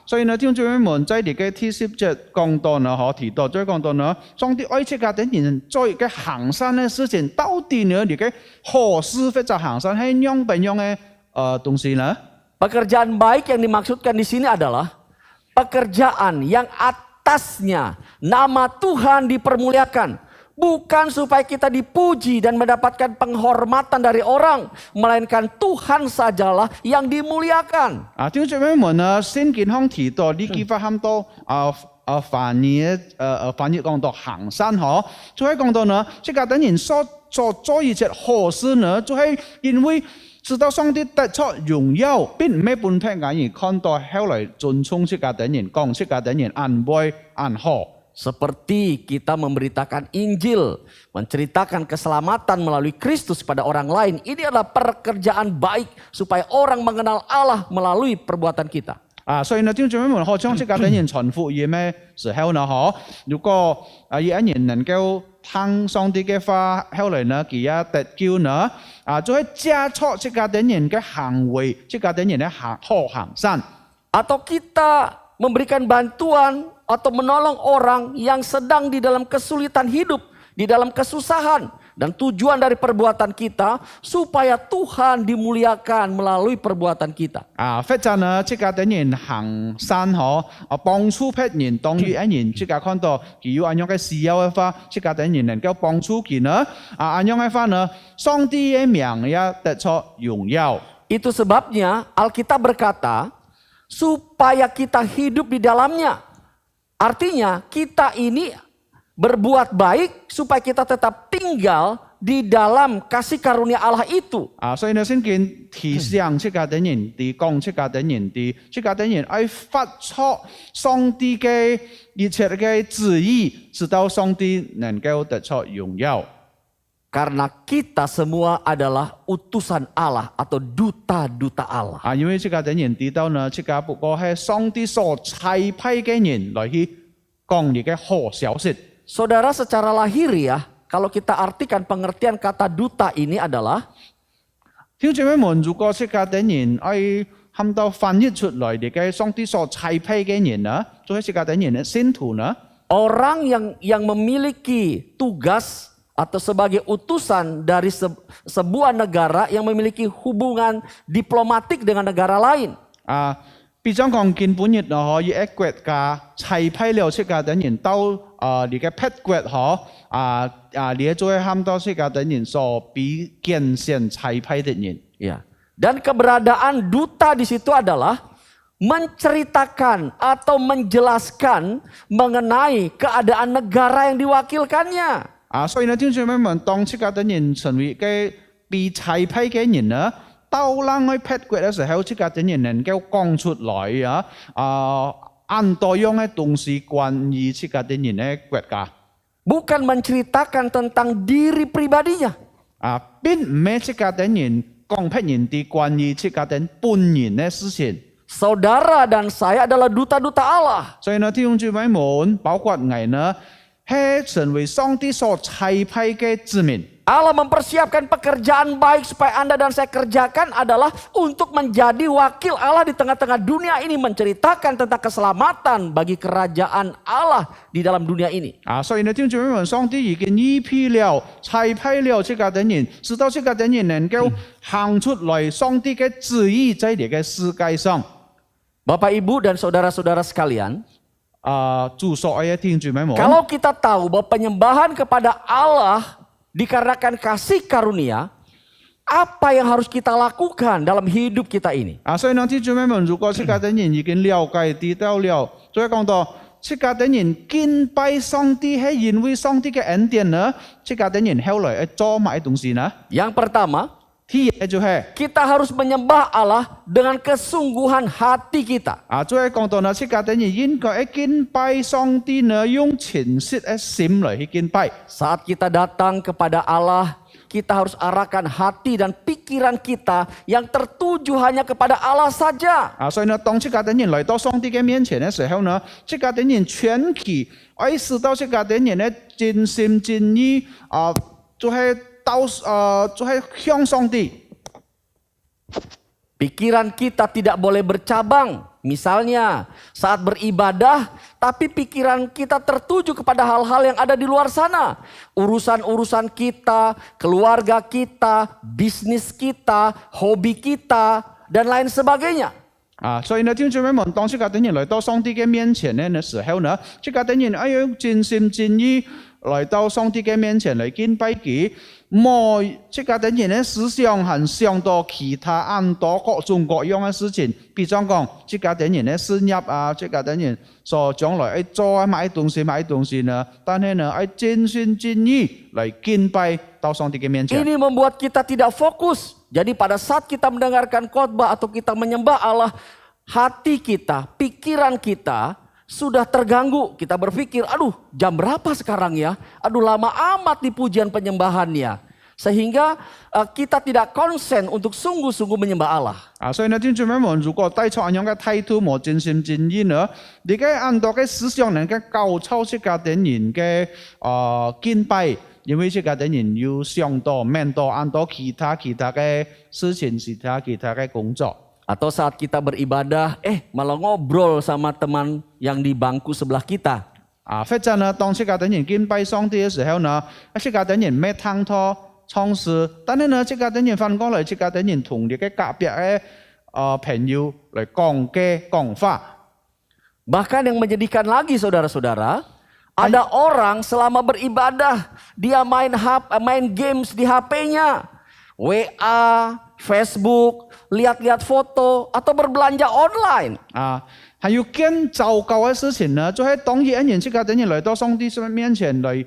所以呢，弟兄姊妹們在呢個第10節講到呢，提到再講到呢，上帝愛出家的人在嘅行善嘅事情，到底呢你嘅何時或者行善係樣不樣嘅東西呢？ Pekerjaan baik yang dimaksudkan di sini adalah pekerjaan yang atasnya nama Tuhan dipermuliakan. Bukan supaya kita dipuji dan mendapatkan penghormatan dari orang, melainkan Tuhan sajalah yang dimuliakan. 弟兄姊妹們呢，聖經上提到呢幾法喊到翻譯講到行善就係講到呢，即係等人所做一切好事呢，就係因為 直到上帝得出榮耀，並唔係本體眼而看到後來尊崇出家的人，講出家的人安慰安好。 Seperti kita memberitakan Injil, menceritakan keselamatan melalui Kristus pada orang lain. Ini adalah pekerjaan baik supaya orang mengenal Allah melalui perbuatan kita. 所以呢，弟兄姊妹們，可將出家的人傳福音嘅時候呢，如果有一人能夠聽上帝嘅話，後來呢，佢也得救呢，就係加速出家的人嘅行為，出家的人嘅好行善。 Atau kita memberikan bantuan atau menolong orang yang sedang di dalam kesulitan hidup, di dalam kesusahan. Dan tujuan dari perbuatan kita supaya Tuhan dimuliakan melalui perbuatan kita. 或者呢，出家的人行善幫助別人，當於一人出家看到佢有咁樣嘅需要嘅話，出家的人能夠幫助佢呢，咁樣嘅話呢，上帝嘅名也得出榮耀。 Itu sebabnya Alkitab berkata supaya kita hidup di dalamnya. Artinya kita ini berbuat baik supaya kita tetap tinggal di dalam kasih karunia Allah itu. 所以呢，聖經提醒出家的人，啲講出家的人，啲出家的人愛發出上帝嘅一切嘅旨意，直到上帝能夠得出榮耀。 Karena kita semua adalah utusan Allah atau duta-duta Allah. 因為出家的人知道呢，出家不過係上帝所差派嘅人來去講呢個好消息。 Saudara, secara lahiriah, kalau kita artikan pengertian kata duta ini adalah 弟兄姊妹們，如果出家的人愛喊到翻譯出來呢個上帝所差派嘅人呢，做出家的人嘅信徒呢， orang yang memiliki tugas atau sebagai utusan dari sebuah negara yang memiliki hubungan diplomatik dengan negara lain. 比方講，根本日可以一國家差派了出家的人到呢個別國你做喊到出家的人所比見先差派的人。 Ya. Dan keberadaan duta di situ adalah menceritakan atau menjelaskan mengenai keadaan negara yang diwakilkannya. 所以呢，弟兄姊妹們，當出家的人成為嘅被差派嘅人呢，到人去別國嘅時候，出家的人能夠講出來按多樣嘅東西關於出家的人嘅國家。 Bukan menceritakan tentang diri pribadinya. 並唔係出家的人講別人啲關於出家的人本人嘅事情。 Saudara dan saya adalah duta-duta Allah. 所以呢，弟兄姊妹們，包括我呢，係成為上帝所差派嘅子民。 Allah mempersiapkan pekerjaan baik supaya Anda dan saya kerjakan adalah untuk menjadi wakil Allah di tengah-tengah dunia ini, menceritakan tentang keselamatan bagi kerajaan Allah di dalam dunia ini. 所以呢，弟兄姊妹們，上帝已經預備了、差派了出家的人，使到出家的人能夠行出來上帝嘅旨意在呢個世界上。 Bapak Ibu dan saudara-saudara sekalian, 主所愛嘅弟兄姊妹們， kalau kita tahu bahwa penyembahan kepada Allah dikarenakan kasih karunia, apa yang harus kita lakukan dalam hidup kita ini? 所以呢，弟兄姊妹們，如果出家的人已經了解知道了，所以講到出家的人敬拜上帝係因為上帝嘅恩典呢，出家的人後來做乜東西呢？ Yang pertama, 第一就係 kita harus menyembah Allah dengan kesungguhan hati kita. 再講到呢，出家的人應該敬拜上帝呢，用全實嘅心來去敬拜。 Saat kita datang kepada Allah, kita harus arahkan hati dan pikiran kita yang tertuju hanya kepada Allah saja. 所以呢，當出家的人來到上帝嘅面前嘅時候呢，出家的人全體愛使到出家的人呢，盡心盡意就係向上帝。 Pikiran kita tidak boleh bercabang. Misalnya saat beribadah, tapi pikiran kita tertuju kepada hal-hal yang ada di luar sana. Urusan-urusan kita, keluarga kita, bisnis kita, hobi kita, dan lain sebagainya. 所以呢，弟兄姊妹們，當出家的人來到上帝嘅面前嘅時候呢，出家的人要盡心盡意來到上帝嘅面前嚟敬拜佢。 冇出家的人嘅思想很相當其他很多各種各樣嘅事情，比方講出家的人嘅事業出家的人所將來做買東西呢，但係呢盡心盡意嚟敬拜到上帝嘅面前。 Ini membuat kita tidak fokus. Jadi pada saat kita mendengarkan khotbah atau kita menyembah Allah, hati kita, pikiran kita sudah terganggu. Kita berpikir, aduh jam berapa sekarang ya? Aduh lama amat di pujian penyembahannya. Sehingga kita tidak konsen untuk sungguh-sungguh menyembah Allah. 所以呢，弟兄姊妹們，如果帶出咁樣嘅態度，冇盡心盡意呢，你嘅很多嘅思想能夠高超出家的人嘅敬拜，因為出家的人要相當面對很多其他嘅事情，其他嘅工作。 Atau saat kita beribadah, malah ngobrol sama teman yang di bangku sebelah kita. 或者呢，當出家的人敬拜上帝嘅時候呢，出家的人咩聽拖創事，但係呢，出家的人反過來，出家的人同你嘅隔壁嘅朋友嚟講嘅講法。 Bahkan yang menyedihkan lagi saudara-saudara, ada orang selama beribadah, dia main games di HP-nya. WA, Facebook, lihat-lihat foto, atau berbelanja online. 還有更糟糕嘅事情呢，就係當一人出家的人來到上帝面前嚟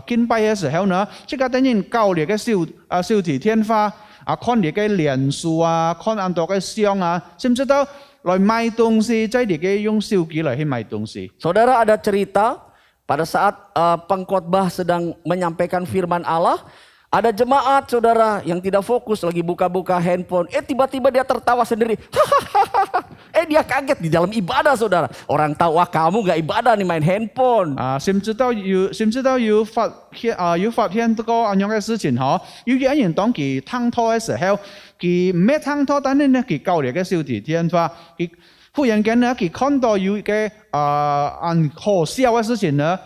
敬拜嘅時候呢，即個等於教你嘅小題天花看你嘅臉書看很多嘅相甚至到來賣東西，即係你嘅用手機來去賣東西。Saudara, ada cerita pada saat pengkhotbah sedang menyampaikan firman Allah, ada jemaat saudara yang tidak fokus lagi buka-buka handphone. Tiba-tiba dia tertawa sendiri. Dia kaget di dalam ibadah saudara. Orang tahu kamu gak ibadah nih main handphone. 甚至到有發現這個咁樣嘅事情有啲人當佢燙拖嘅時候，佢唔係燙拖，但係呢佢教你嘅小題天花，佢忽然間呢佢看到有嘅好笑嘅事情呢，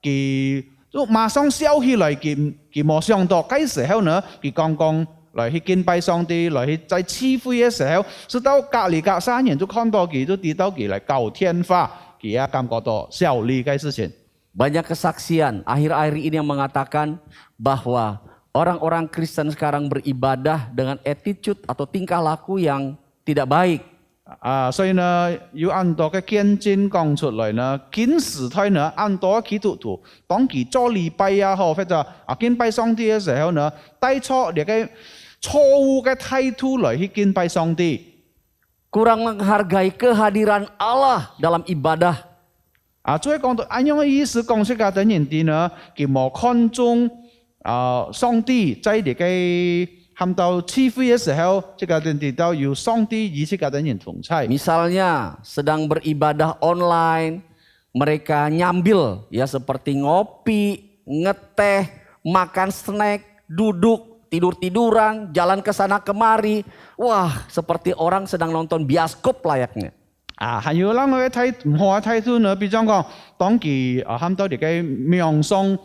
佢馬上笑起來，佢冇想到嗰時候呢，佢剛剛來去敬拜上帝，來去在聚會嘅時候，直到隔離隔三年就看到佢，都知道佢嚟搞天花，佢感覺到效力嘅事情。Banyak kesaksian akhir-akhir ini yang mengatakan bahwa orang-orang Kristen sekarang beribadah dengan attitude atau tingkah laku yang tidak baik. 所以呢，有很多嘅見證講出來呢，見時代呢，很多基督徒當佢做禮拜或者敬拜上帝嘅時候呢，帶錯你嘅錯誤嘅態度來去敬拜上帝。 Kurang menghargai kehadiran Allah dalam ibadah. 所以講到咁樣嘅意思講出嘅等人哋呢，佢冇看重上帝在你嘅喊到聚會嘅時候，這個人哋都有上帝與這個等人同在。 Misalnya sedang beribadah online, mereka nyambil ya seperti ngopi, ngeteh, makan snack, duduk, tidur-tiduran, jalan ke sana kemari. Wah, seperti orang sedang nonton bioskop layaknya. 還有人嘅唔好嘅態度呢，比如講，當佢喊到你嘅冥想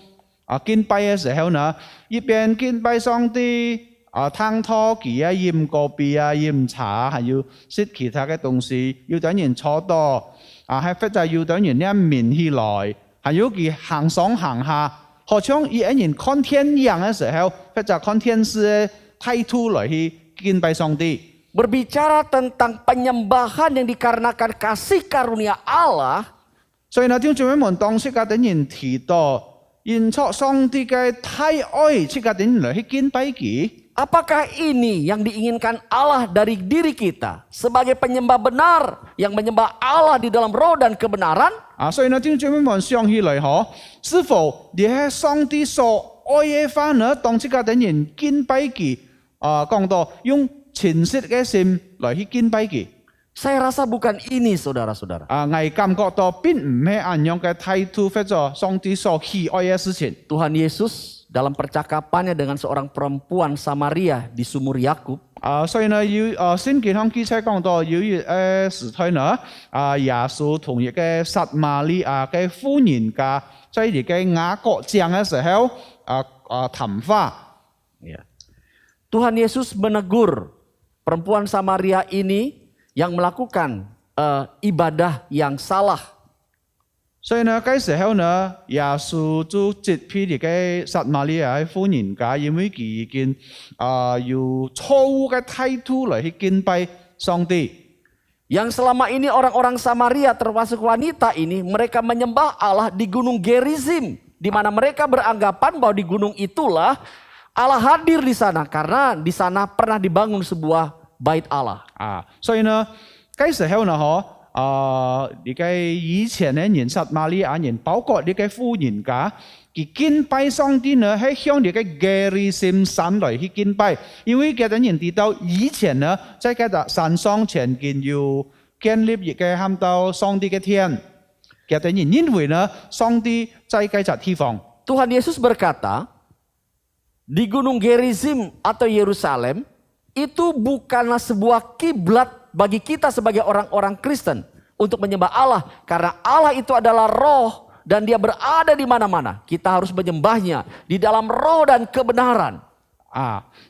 敬拜嘅時候呢，一邊敬拜上帝。燙拖機飲咖啡飲茶，還有食其他嘅東西，要等人坐到，係或者要等人咧面起來，還有佢行上行下，好像一人看天陽嘅時候，或者看天使嘅態度來去敬拜上帝。 Berbicara tentang penyembahan yang dikarenakan kasih karunia Allah. 所以呢，弟兄姊妹們，當時嘅等人提到，因錯上帝嘅太愛，即個等人來去敬拜佢。 Apakah ini yang diinginkan Allah dari diri kita sebagai penyembah benar yang menyembah Allah di dalam roh dan kebenaran? 所以呢，弟兄姊妹們想起來是否你喺上帝所愛嘅法呢？當這個等人敬拜佢，講到用誠實嘅心來去敬拜佢。 Saya rasa bukan ini saudara-saudara. 我感覺到並唔係咁樣嘅態度，或者上帝所喜愛嘅事情。 Tuhan Yesus dalam percakapannya dengan seorang perempuan Samaria di sumur Yakub. 所以呢，聖經上記載講到有一時代呢，耶穌同一個撒瑪利亞嘅婦人家在一個雅各江嘅時候談話。 Tuhan Yesus menegur perempuan Samaria ini yang melakukan ibadah yang salah. 所以呢，嗰時候呢，耶穌就責備呢個撒瑪利亞嘅婦人家，因為佢已經有錯誤嘅態度嚟去敬拜上帝。 Yang selama ini orang-orang Samaria termasuk wanita ini, mereka menyembah Allah di Gunung Gerizim, di mana mereka beranggapan bahwa di gunung itulah Allah hadir di sana karena di sana pernah dibangun sebuah bait Allah. 所以呢，嗰時候呢，呢個以前嘅人撒瑪利亞人，包括呢個婦人家，佢敬拜上帝呢，係向呢個gerizim山嚟去敬拜，因為嗰啲人知道以前呢，在嗰個山上曾經有建立一個喊到上帝嘅天，嗰啲人認為呢，上帝在嗰個地方。 Tuhan Yesus berkata, di Gunung Gerizim atau Yerusalem itu bukanlah sebuah kiblat bagi kita sebagai orang-orang Kristen untuk menyembah Allah, karena Allah itu adalah roh dan dia berada di mana-mana. Kita harus menyembahnya di dalam roh dan kebenaran.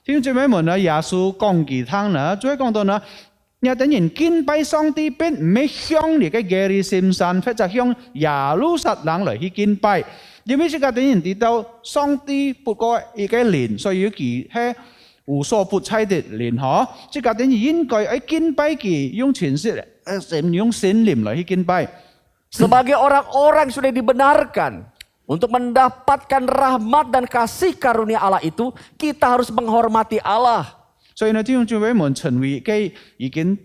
弟兄姊妹們呢，耶穌講其他呢，再講到呢，有啲人敬拜上帝並唔係向呢個gerizim山或者向耶路撒冷嚟去敬拜，因為這個啲人知道上帝不過一個靈，所以佢係無所不在的靈嗬。這個啲人應該喺敬拜佢用全實用聖靈嚟去敬拜。 Sebagai orang-orang sudah dibenarkan Untuk mendapatkan rahmat dan kasih karunia Allah itu, kita harus menghormati Allah. 所以呢，弟兄姊妹們成為嘅已經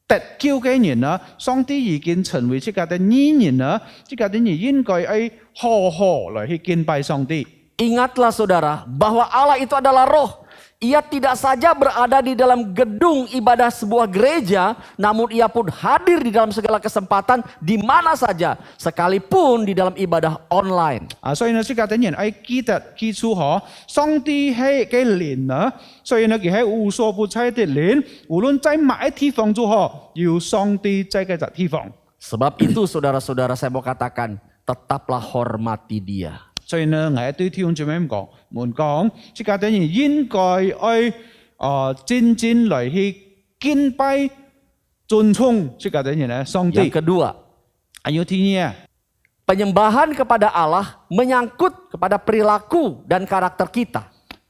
得救嘅人啦，上帝已經成為這個的義人啦，這個的人應該係好好來去敬拜上帝。 Ingatlah saudara, bahwa Allah itu adalah roh. Ia tidak saja berada di dalam gedung ibadah sebuah gereja, namun ia pun hadir di dalam segala kesempatan di mana saja, sekalipun di dalam ibadah online. 所以呢，這個的人係記得記住嗬，上帝係嘅靈啊，所以呢，佢係無所不在的靈，無論在哪一地方都好，有上帝在嗰個地方。 Sebab itu saudara-saudara saya mau katakan, tetaplah hormati dia. 所以呢，我對弟兄姊妹講，這個的人應該愛真正來去敬拜、尊崇這個的人呢，上帝。 Yang kedua, 還有第二， penyembahan kepada Allah menyangkut kepada perilaku dan karakter kita.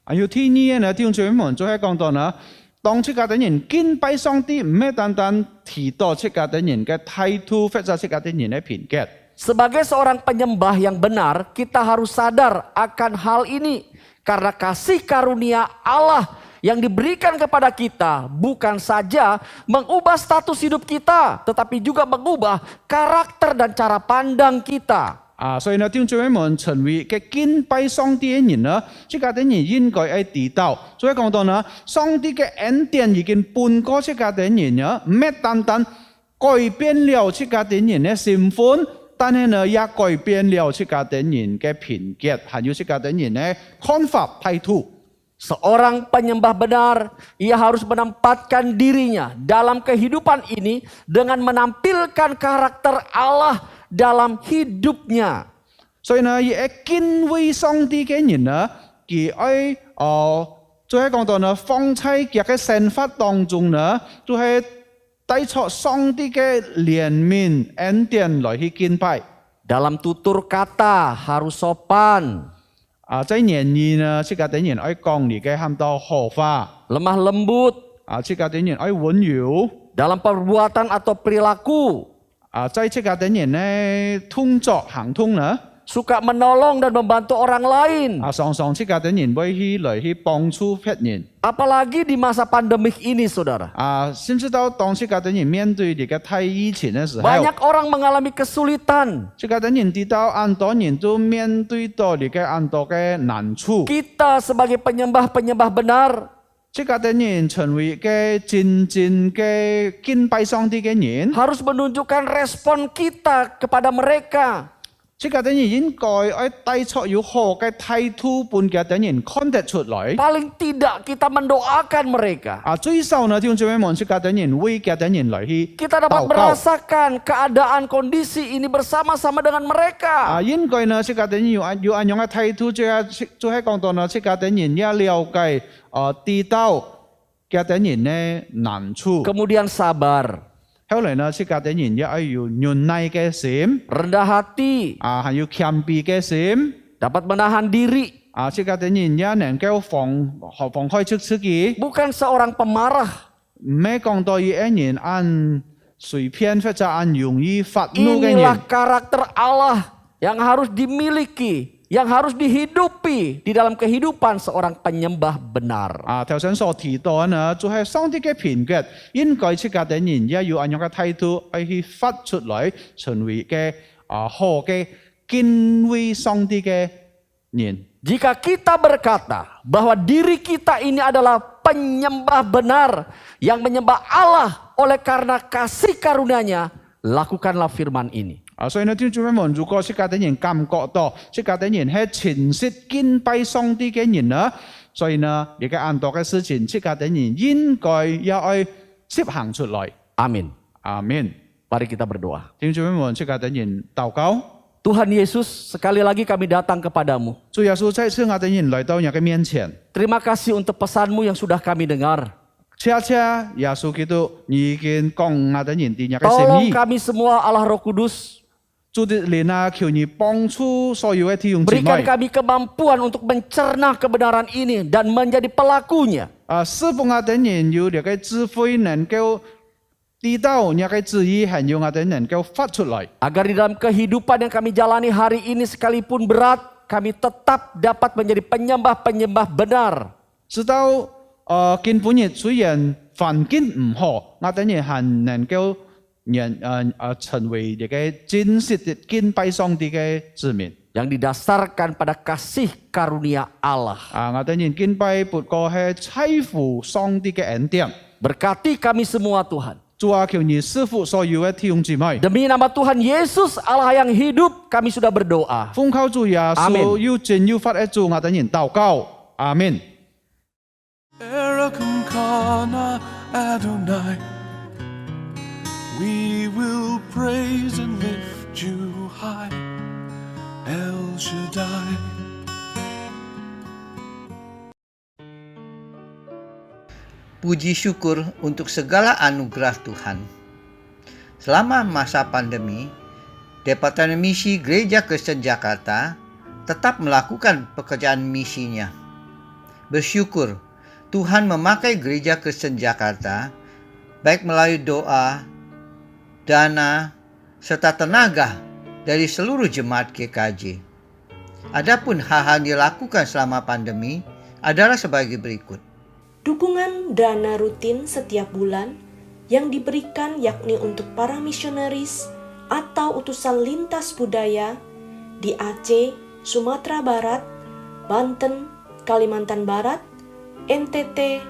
還有第二呢，弟兄姊妹們就係講到呢，當這個的人敬拜上帝，唔係單單提到這個的人嘅態度，或者這個的人嘅品格。 Sebagai seorang penyembah yang benar, kita harus sadar akan hal ini. Karena kasih karunia Allah yang diberikan kepada kita bukan saja mengubah status hidup kita, tetapi juga mengubah karakter dan cara pandang kita. 所以呢，弟兄姊妹們成為嘅敬拜上帝嘅人呢，這個的人應該係知道。所以講到呢，上帝嘅恩典已經半過這個的人呢，唔係單單改變了這個的人嘅身份。 但係呢，也改變了這個的人嘅品格，還有這個的人嘅看法態度。 Seorang penyembah benar, ia harus menempatkan dirinya dalam kehidupan ini dengan menampilkan karakter Allah dalam hidupnya. 所以呢，也敬畏上帝嘅人呢，佢喺就係講到呢，放喺佢嘅生活當中呢，就係 帶出上帝嘅憐憫恩典來去敬拜。 Dalam tutur kata harus sopan, 在言語呢，這個的人愛講你嘅喊到和化。 lemah lembut, 這個的人愛溫柔。 dalam perbuatan atau perilaku, 在這個的人呢，動作行動呢， suka menolong dan membantu orang lain. 常常這個的人會去來去幫助別人。 Apalagi di masa pandemik ini, saudara. 甚至到當這個的人面對這個太疫情的時候， Banyak orang mengalami kesulitan. 這個的人知道很多人都面對到這個很多嘅難處。 Kita sebagai penyembah-penyembah benar, 這個的人成為嘅真正嘅敬拜上帝嘅人， harus menunjukkan respon kita kepada mereka. 這個的人應該要帶出有好嘅態度，本嘅的人看得出來。 Paling tidak kita mendoakan mereka. 最少呢，弟兄姊妹們，這個的人為嘅的人來去 Kita dapat 禱告。 merasakan keadaan kondisi ini bersama-sama dengan mereka. 應該呢，這個的人有安樣嘅態度，就係講到呢，這個的人也了解知道嘅的人呢難處。 Kemudian sabar, 後來呢，這個的人也要有忍耐嘅心， rendah hati, 還有謙卑嘅心。 dapat menahan diri. 這個的人也能夠放開出自己， Bukan seorang pemarah. 唔係講到一人按隨便或者按容易發怒嘅 Inilah 人。 karakter Allah yang harus dimiliki, yang harus dihidupi di dalam kehidupan seorang penyembah benar. 頭先所提到呢，就係上帝嘅品格，應該這個的人也要按樣嘅態度去發出來，成為嘅好嘅敬畏上帝嘅人。 Jika kita berkata bahwa diri kita ini adalah penyembah benar yang menyembah Allah oleh karena kasih karunia-Nya, lakukanlah firman ini. 所以呢，弟兄姊妹們，如果這個的人感覺到這個的人係全實敬拜上帝嘅人呢，所以呢，而家按多嘅事情，這個的人應該要執行出來。 Amin. 阿們。 Mari kita berdoa. 弟兄姊妹們，這個的人禱告。 Tuhan Yesus, sekali lagi kami datang kepadamu. 主耶穌再次我的人來到你嘅面前， Terima kasih untuk pesan-Mu yang sudah kami dengar. 謝謝耶穌基督，你已經講我的人啲嘅心 Tolong 意。 kami semua Allah Roh Kudus, 主的靈啊，求你幫助所有嘅弟兄姊 berikan 妹， kami kemampuan untuk mencerna kebenaran ini dan menjadi pelakunya. 師傅我的人有呢個智慧，能夠知道呢個旨意係要我哋能夠發出來。 Agar di dalam kehidupan yang kami jalani hari ini sekalipun berat, kami tetap dapat menjadi penyembah-penyembah benar. 知道見本日雖然環境唔好，我哋呢係能夠成為一個真實的敬拜上帝嘅子民。 Yang didasarkan pada kasih karunia Allah. 我哋呢敬拜不過係財富上帝嘅恩典。 Berkati kami semua Tuhan. 主啊，求你賜福所有嘅弟兄姊妹。 Demi nama Tuhan Yesus Allah yang hidup, kami sudah berdoa. 奉靠主耶穌要真要發嘅主，我哋人禱告。阿門。 Erakum kana Adonai, we will praise and lift you high, El Shaddai. Puji syukur untuk segala anugerah Tuhan. Selama masa pandemi, Departemen Misi Gereja Kristen Jakarta tetap melakukan pekerjaan misinya. Bersyukur Tuhan memakai Gereja Kristen Jakarta baik melalui doa, dana, serta tenaga dari seluruh jemaat GKJ. Adapun hal-hal yang dilakukan selama pandemi adalah sebagai berikut. Dukungan dana rutin setiap bulan yang diberikan yakni untuk para misionaris atau utusan lintas budaya di Aceh, Sumatera Barat, Banten, Kalimantan Barat, NTT,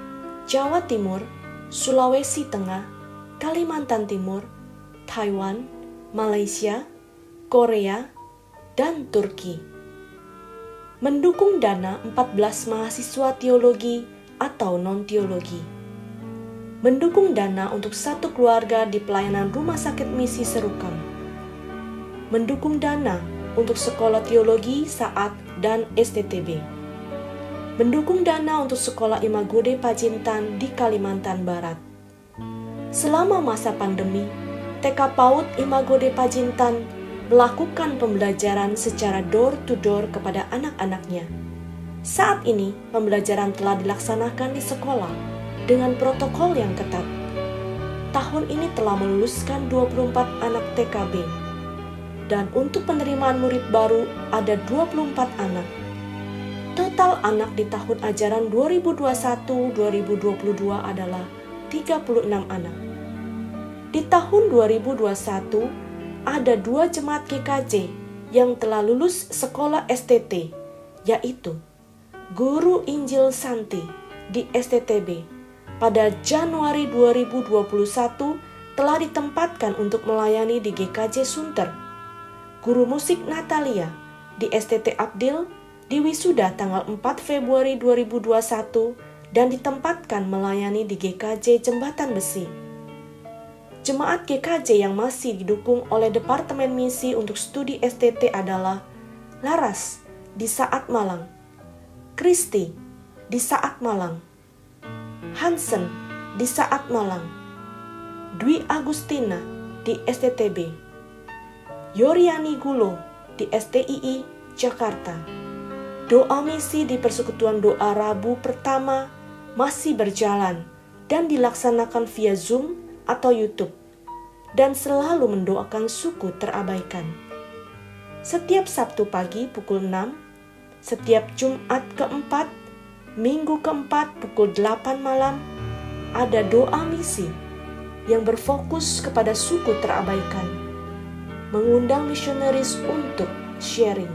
Jawa Timur, Sulawesi Tengah, Kalimantan Timur, Taiwan, Malaysia, Korea, dan Turki. Mendukung dana 14 mahasiswa teologi atau non-teologi. Mendukung dana untuk satu keluarga di pelayanan Rumah Sakit Misi Serukam. Mendukung dana untuk sekolah teologi Saat dan STTB. Mendukung dana untuk sekolah Imagode Pacintan di Kalimantan Barat. Selama masa pandemi, TK PAUD Imagode Pacintan melakukan pembelajaran secara door-to-door kepada anak-anaknya. Saat ini, pembelajaran telah dilaksanakan di sekolah dengan protokol yang ketat. Tahun ini telah meluluskan 24 anak TKB. Dan untuk penerimaan murid baru ada 24 anak. Total anak di tahun ajaran 2021-2022 adalah 36 anak. Di tahun 2021, ada 2 jemaat GKJ yang telah lulus sekolah STT, yaitu Guru Injil Santi di STTB pada Januari 2021 telah ditempatkan untuk melayani di GKJ Sunter. Guru musik Natalia di STT Abdil diwisuda tanggal 4 Februari 2021 dan ditempatkan melayani di GKJ Jembatan Besi. Jemaat GKJ yang masih didukung oleh Departemen Misi untuk studi STT adalah Laras di Saat Malang, Kristi di Saat Malang, Hansen di Saat Malang, Dwi Agustina di STTB, Yoriani Gulo di STII Jakarta. Doa misi di Persekutuan Doa Rabu pertama masih berjalan dan dilaksanakan via Zoom atau YouTube dan selalu mendoakan suku terabaikan. Setiap Sabtu pagi pukul 6, setiap Jumat keempat, Minggu keempat pukul 8 malam, ada doa misi yang berfokus kepada suku terabaikan, mengundang misionaris untuk sharing.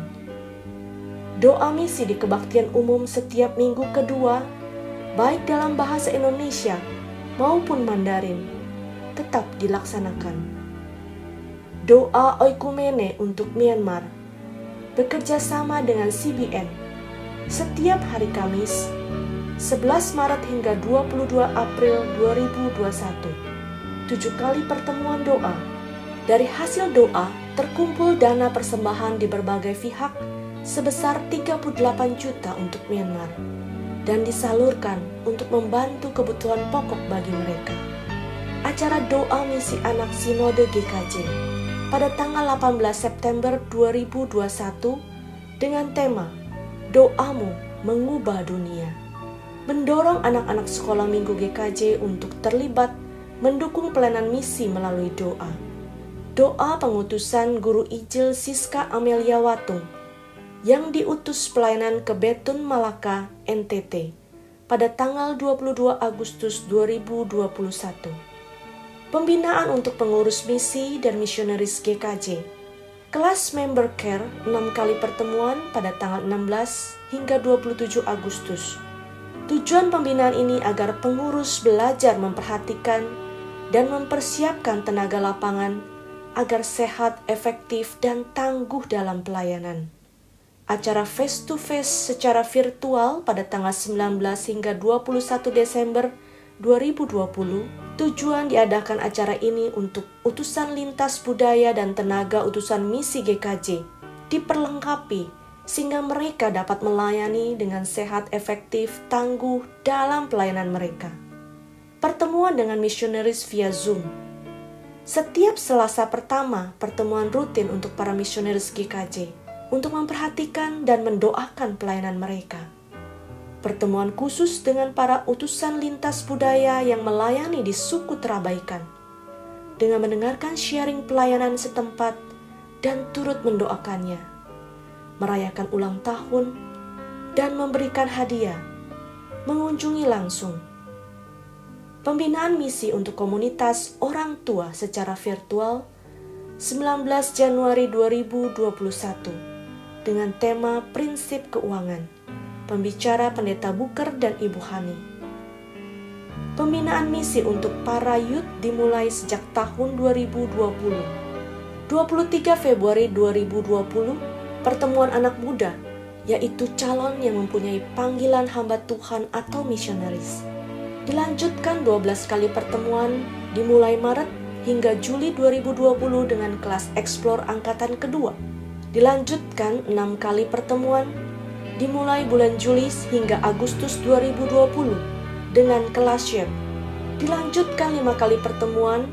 Doa misi di kebaktian umum setiap minggu kedua, baik dalam bahasa Indonesia maupun Mandarin, tetap dilaksanakan. Doa oikumene untuk Myanmar bekerja sama dengan CBN setiap hari Kamis 11 Maret hingga 22 April 2021. 7 kali pertemuan doa. Dari hasil doa terkumpul dana persembahan di berbagai pihak sebesar 38 juta untuk Myanmar dan disalurkan untuk membantu kebutuhan pokok bagi mereka. Acara doa misi anak Sinode GKJ pada tanggal 18 September 2021 dengan tema Doamu Mengubah Dunia. Mendorong anak-anak sekolah minggu GKJ untuk terlibat mendukung pelayanan misi melalui doa. Doa pengutusan Guru Injil Siska Amelia Watung yang diutus pelayanan ke Betun Malaka, NTT pada tanggal 22 Agustus 2021. Pembinaan untuk pengurus misi dan misionaris GKJ. Kelas member care 6 kali pertemuan pada tanggal 16 hingga 27 Agustus. Tujuan pembinaan ini agar pengurus belajar memperhatikan dan mempersiapkan tenaga lapangan agar sehat, efektif, dan tangguh dalam pelayanan. Acara face-to-face secara virtual pada tanggal 19 hingga 21 Desember 2020, tujuan diadakan acara ini untuk utusan lintas budaya dan tenaga utusan misi GKJ diperlengkapi sehingga mereka dapat melayani dengan sehat, efektif, tangguh dalam pelayanan mereka. Pertemuan dengan misionaris via Zoom. Setiap Selasa pertama, pertemuan rutin untuk para misionaris GKJ untuk memperhatikan dan mendoakan pelayanan mereka. Pertemuan khusus dengan para utusan lintas budaya yang melayani di suku terabaikan, dengan mendengarkan sharing pelayanan setempat dan turut mendoakannya, merayakan ulang tahun, dan memberikan hadiah, mengunjungi langsung. Pembinaan misi untuk komunitas orang tua secara virtual 19 Januari 2021 dengan tema prinsip keuangan. Pembicara Pendeta Buker dan Ibu Hani. Pembinaan misi untuk para youth dimulai sejak tahun 2020. 23 Februari 2020, pertemuan anak muda, yaitu calon yang mempunyai panggilan hamba Tuhan atau misionaris. Dilanjutkan 12 kali pertemuan dimulai Maret hingga Juli 2020 dengan kelas Explore Angkatan kedua. Dilanjutkan 6 kali pertemuan dimulai bulan Juli hingga Agustus 2020 dengan kelas Shape. Dilanjutkan 5 kali pertemuan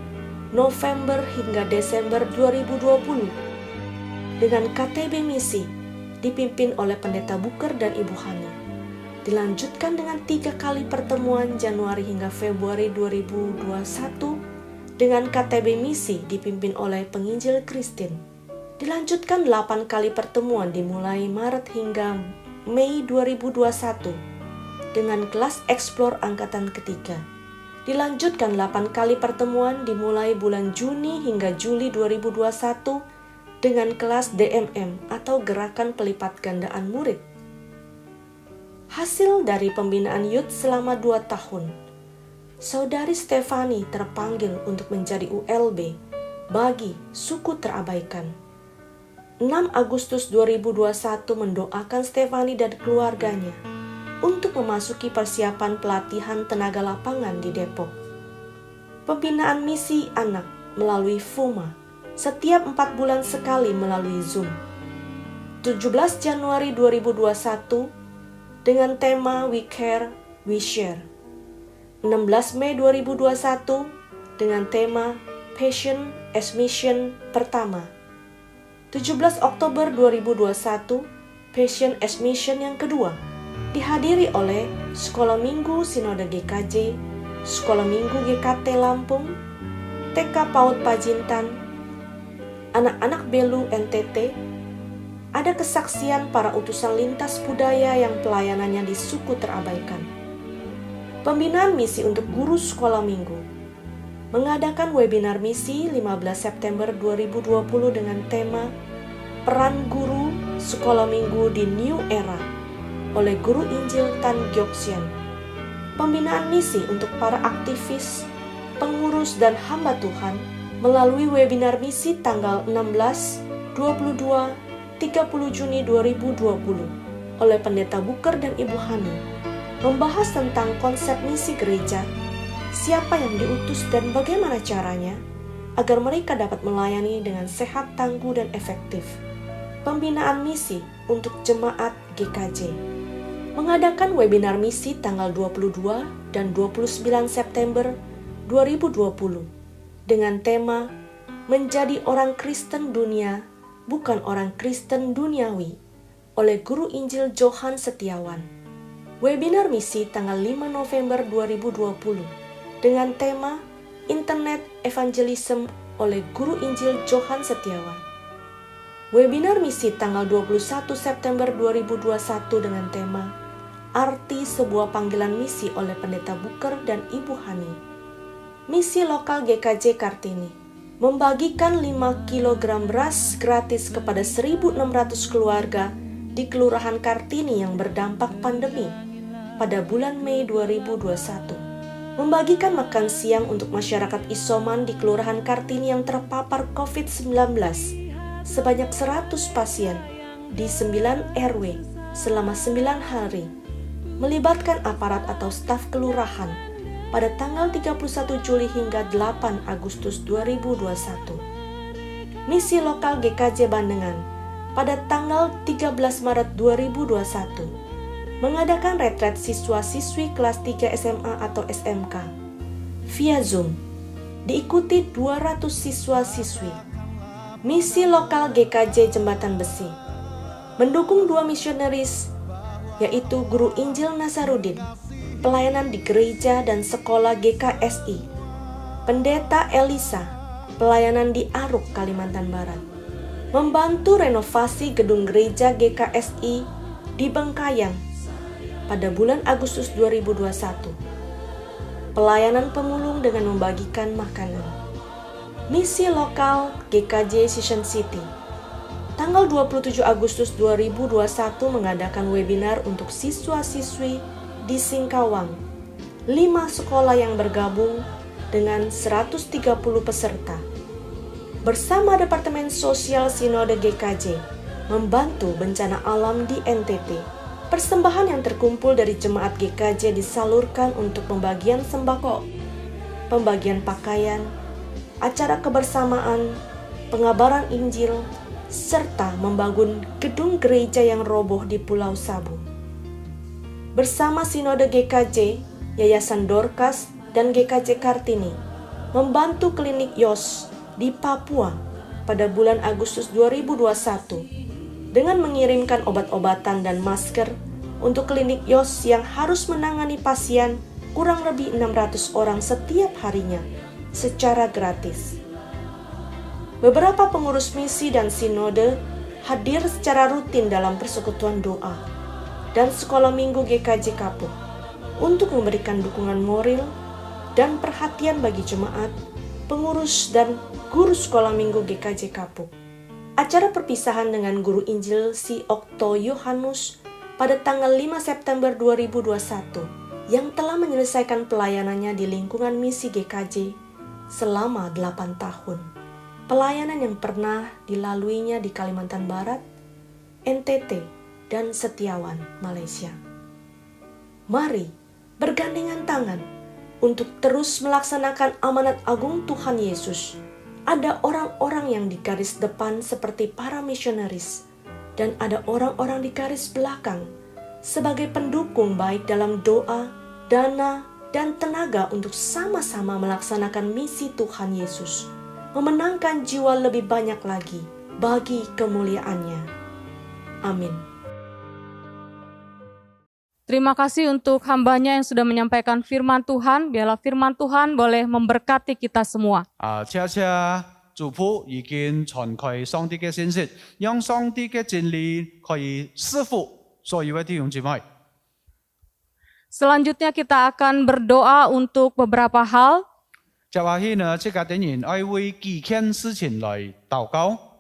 November hingga Desember 2020 dengan KTB Misi dipimpin oleh Pendeta Buker dan Ibu Hani. Dilanjutkan dengan 3 kali pertemuan Januari hingga Februari 2021 dengan KTB Misi dipimpin oleh Penginjil Christine. Dilanjutkan 8 kali pertemuan dimulai Maret hingga Mei 2021 dengan kelas Explore Angkatan ketiga. Dilanjutkan 8 kali pertemuan dimulai bulan Juni hingga Juli 2021 dengan kelas DMM atau Gerakan Pelipat Gandaan Murid. Hasil dari pembinaan youth selama 2 tahun, Saudari Stefani terpanggil untuk menjadi ULB bagi suku terabaikan. 6 Agustus 2021 mendoakan Stefani dan keluarganya untuk memasuki persiapan pelatihan tenaga lapangan di Depok. Pembinaan misi anak melalui FUMA setiap 4 bulan sekali melalui Zoom. 17 Januari 2021 dengan tema We Care, We Share. 16 Mei 2021 dengan tema Passion as Mission pertama. 17 Oktober 2021 Passion as Mission yang kedua, dihadiri oleh Sekolah Minggu Sinode GKJ, Sekolah Minggu GKT Lampung, TK PAUD Pajintan, anak-anak Belu NTT. Ada kesaksian para utusan lintas budaya yang pelayanannya di suku terabaikan. Pembinaan misi untuk guru sekolah minggu. Mengadakan webinar misi 15 September 2020 dengan tema Peran Guru Sekolah Minggu di New Era oleh Guru Injil Tan Gyoksian. Pembinaan misi untuk para aktivis, pengurus dan hamba Tuhan melalui webinar misi tanggal 16, 22, 30 Juni 2020 oleh Pendeta Buker dan Ibu Hani, membahas tentang konsep misi gereja, siapa yang diutus dan bagaimana caranya agar mereka dapat melayani dengan sehat, tangguh, dan efektif. Pembinaan misi untuk jemaat GKJ. Mengadakan webinar misi tanggal 22 dan 29 September 2020 dengan tema Menjadi Orang Kristen Dunia Bukan Orang Kristen Duniawi oleh Guru Injil Johan Setiawan. Webinar misi tanggal 5 November 2020 dengan tema Internet Evangelism oleh Guru Injil Johan Setiawan. Webinar misi tanggal 21 September 2021 dengan tema Arti Sebuah Panggilan Misi oleh Pendeta Buker dan Ibu Hani. Misi lokal GKJ Kartini membagikan 5 kg beras gratis kepada 1.600 keluarga di Kelurahan Kartini yang berdampak pandemi pada bulan Mei 2021. Membagikan makan siang untuk masyarakat isoman di Kelurahan Kartini yang terpapar COVID-19 sebanyak 100 pasien di 9 RW selama 9 hari, melibatkan aparat atau staf kelurahan pada tanggal 31 Juli hingga 8 Agustus 2021. Misi lokal GKJ Bandengan pada tanggal 13 Maret 2021 mengadakan retret siswa-siswi kelas 3 SMA atau SMK via Zoom, diikuti 200 siswa-siswi. Misi lokal GKJ Jembatan Besi mendukung 2 misionaris, yaitu Guru Injil Nasarudin, pelayanan di gereja dan sekolah GKSI, Pendeta Elisa, pelayanan di Aruk, Kalimantan Barat, membantu renovasi gedung gereja GKSI di Bengkayang pada bulan Agustus 2021, pelayanan pemulung dengan membagikan makanan. Misi lokal GKJ Sishen City tanggal 27 Agustus 2021 mengadakan webinar untuk siswa-siswi di Singkawang, 5 sekolah yang bergabung dengan 130 peserta. Bersama Departemen Sosial Sinode GKJ membantu bencana alam di NTT. Persembahan yang terkumpul dari jemaat GKJ disalurkan untuk pembagian sembako, pembagian pakaian, acara kebersamaan, pengabaran Injil, serta membangun gedung gereja yang roboh di Pulau Sabu. Bersama Sinode GKJ, Yayasan Dorcas, dan GKJ Kartini membantu klinik YOS di Papua pada bulan Agustus 2021 dengan mengirimkan obat-obatan dan masker untuk klinik YOS yang harus menangani pasien kurang lebih 600 orang setiap harinya secara gratis. Beberapa pengurus misi dan sinode hadir secara rutin dalam persekutuan doa dan sekolah minggu GKJ Kapuk untuk memberikan dukungan moral dan perhatian bagi jemaat, pengurus, dan guru sekolah minggu GKJ Kapuk. Acara perpisahan dengan Guru Injil Si Okto Yohanus pada tanggal 5 September 2021 yang telah menyelesaikan pelayanannya di lingkungan misi GKJ selama 8 tahun. Pelayanan yang pernah dilaluinya di Kalimantan Barat, NTT, dan Setiawan, Malaysia. Mari bergandengan tangan untuk terus melaksanakan amanat agung Tuhan Yesus. Ada orang-orang yang di garis depan seperti para misionaris, dan ada orang-orang di garis belakang sebagai pendukung baik dalam doa, dana, dan tenaga untuk sama-sama melaksanakan misi Tuhan Yesus, memenangkan jiwa lebih banyak lagi bagi kemuliaan-Nya. Amin. Terima kasih untuk hamba-Nya yang sudah menyampaikan firman Tuhan. Biarlah firman Tuhan boleh memberkati kita semua. 謝謝祝福已經傳開上帝嘅信息，讓上帝嘅真理可以賜福所有嘅弟兄姊妹。 Selanjutnya kita akan berdoa untuk beberapa hal. 接下去呢，這個等人愛為幾件事情來禱告。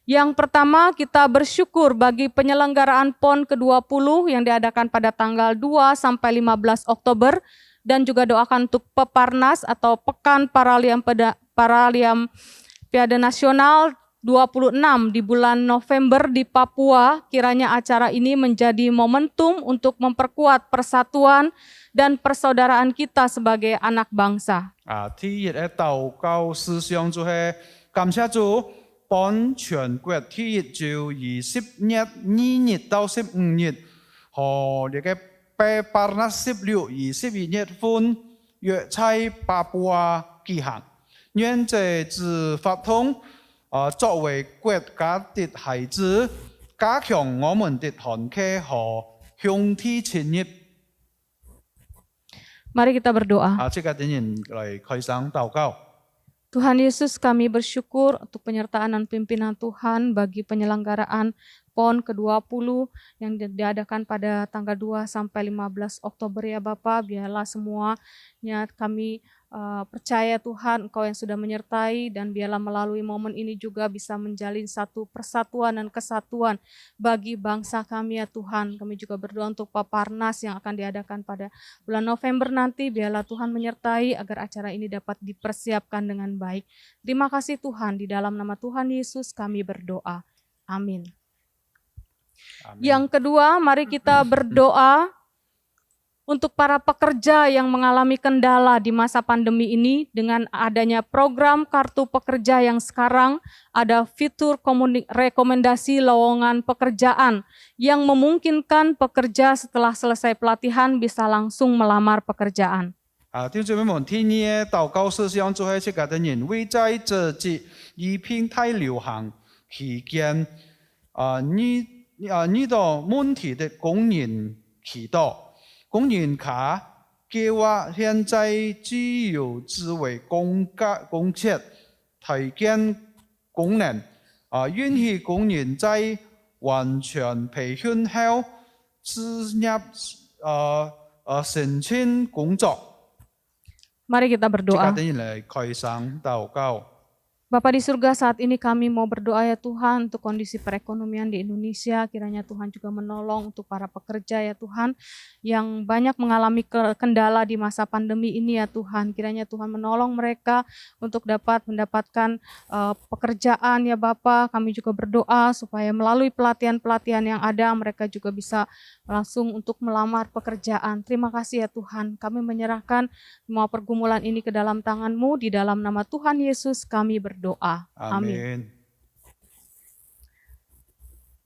Yang pertama, kita bersyukur bagi penyelenggaraan PON ke-20 yang diadakan pada tanggal 2 sampai 15 Oktober dan juga doakan untuk Peparnas atau Pekan Paralimpiade Nasional 26 di bulan November di Papua. Kiranya acara ini menjadi momentum untuk memperkuat persatuan dan persaudaraan kita sebagai anak bangsa. 第一嘅禱告思想就係感謝主，本全國第一就20日2日到15日，和呢個Peparnas 16、21日份約在巴布亞舉行。願這次發通作為國家的孩子，加強我們的團結和兄弟情誼。Mari kita berdoa. 即個等人嚟開聲禱告。 Tuhan Yesus, kami bersyukur untuk penyertaan dan pimpinan Tuhan bagi penyelenggaraan PON ke-20 yang diadakan pada tanggal 2 sampai 15 Oktober ya Bapa. Biarlah semuanya kami percaya Tuhan Engkau yang sudah menyertai, dan biarlah melalui momen ini juga bisa menjalin satu persatuan dan kesatuan bagi bangsa kami ya Tuhan. Kami juga berdoa untuk Paparnas yang akan diadakan pada bulan November nanti. Biarlah Tuhan menyertai agar acara ini dapat dipersiapkan dengan baik. Terima kasih Tuhan, di dalam nama Tuhan Yesus kami berdoa. Amin. Yang kedua, mari kita berdoa untuk para pekerja yang mengalami kendala di masa pandemi ini dengan adanya program kartu pekerja yang sekarang ada fitur rekomendasi lowongan pekerjaan yang memungkinkan pekerja setelah selesai pelatihan bisa langsung melamar pekerjaan. 弟兄姊妹們，天意嘅禱告事項做喺即個等人，為在這節疫病太流行期間，呢度問題的工人祈禱。 工人卡計劃現在只有自為公設提供功能，允許工人在完全培訓後自入申請工作。 Mari kita berdoa. Bapa di surga, saat ini kami mau berdoa ya Tuhan untuk kondisi perekonomian di Indonesia. Kiranya Tuhan juga menolong untuk para pekerja ya Tuhan yang banyak mengalami kendala di masa pandemi ini ya Tuhan. Kiranya Tuhan menolong mereka untuk dapat mendapatkan pekerjaan ya Bapa. Kami juga berdoa supaya melalui pelatihan-pelatihan yang ada mereka juga bisa langsung untuk melamar pekerjaan. Terima kasih ya Tuhan. Kami menyerahkan semua pergumulan ini ke dalam tangan-Mu. Di dalam nama Tuhan Yesus kami berdoa. Amin.